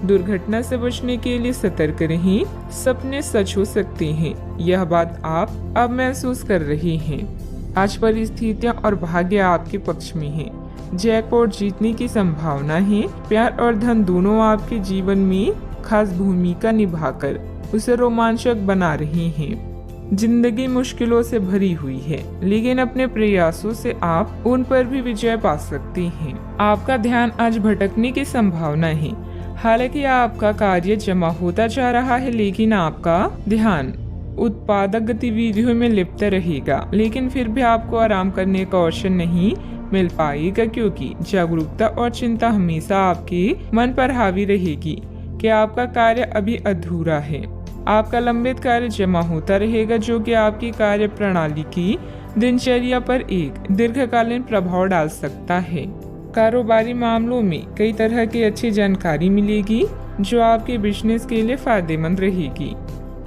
दुर्घटना से बचने के लिए सतर्क रहें। सपने सच हो सकते हैं, यह बात आप अब महसूस कर रहे हैं। आज परिस्थितियां और भाग्य आपके पक्ष में है। जैकपॉट जीतने की संभावना है। प्यार और धन दोनों आपके जीवन में खास भूमिका निभाकर उसे रोमांचक बना रहे हैं। जिंदगी मुश्किलों से भरी हुई है, लेकिन अपने प्रयासों से आप उन पर भी विजय पा सकती हैं। आपका ध्यान आज भटकने की संभावना है। हालांकि आपका कार्य जमा होता जा रहा है, लेकिन आपका ध्यान उत्पादक गतिविधियों में लिप्त रहेगा। लेकिन फिर भी आपको आराम करने का अवसर नहीं मिल पाएगा, क्योंकि जागरूकता और चिंता हमेशा आपके मन पर हावी रहेगी कि आपका कार्य अभी अधूरा है। आपका लंबित कार्य जमा होता रहेगा, जो कि आपकी कार्य प्रणाली की दिनचर्या पर एक दीर्घकालीन प्रभाव डाल सकता है। कारोबारी मामलों में कई तरह की अच्छी जानकारी मिलेगी, जो आपके बिजनेस के लिए फायदेमंद रहेगी।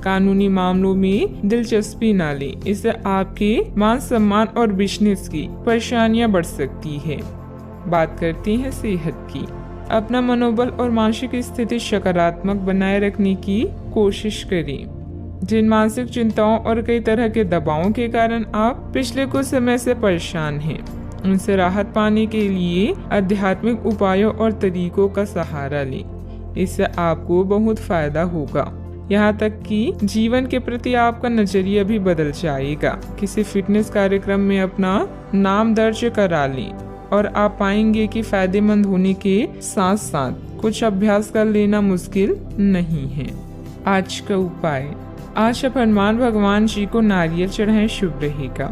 कानूनी मामलों में दिलचस्पी न लें, इससे आपके मान सम्मान और बिजनेस की परेशानियां बढ़ सकती है। बात करते हैं सेहत की। अपना मनोबल और मानसिक स्थिति सकारात्मक बनाए रखने की कोशिश करें। जिन मानसिक चिंताओं और कई तरह के दबावों के कारण आप पिछले कुछ समय से परेशान हैं, उनसे राहत पाने के लिए आध्यात्मिक उपायों और तरीकों का सहारा लें। इससे आपको बहुत फायदा होगा। यहाँ तक कि जीवन के प्रति आपका नजरिया भी बदल जाएगा। किसी फिटनेस कार्यक्रम में अपना नाम दर्ज करा लें और आप पाएंगे कि फायदेमंद होने के साथ साथ कुछ अभ्यास कर लेना मुश्किल नहीं है। आज का उपाय, आज आप हनुमान भगवान जी को नारियल चढ़ाएं, शुभ रहेगा।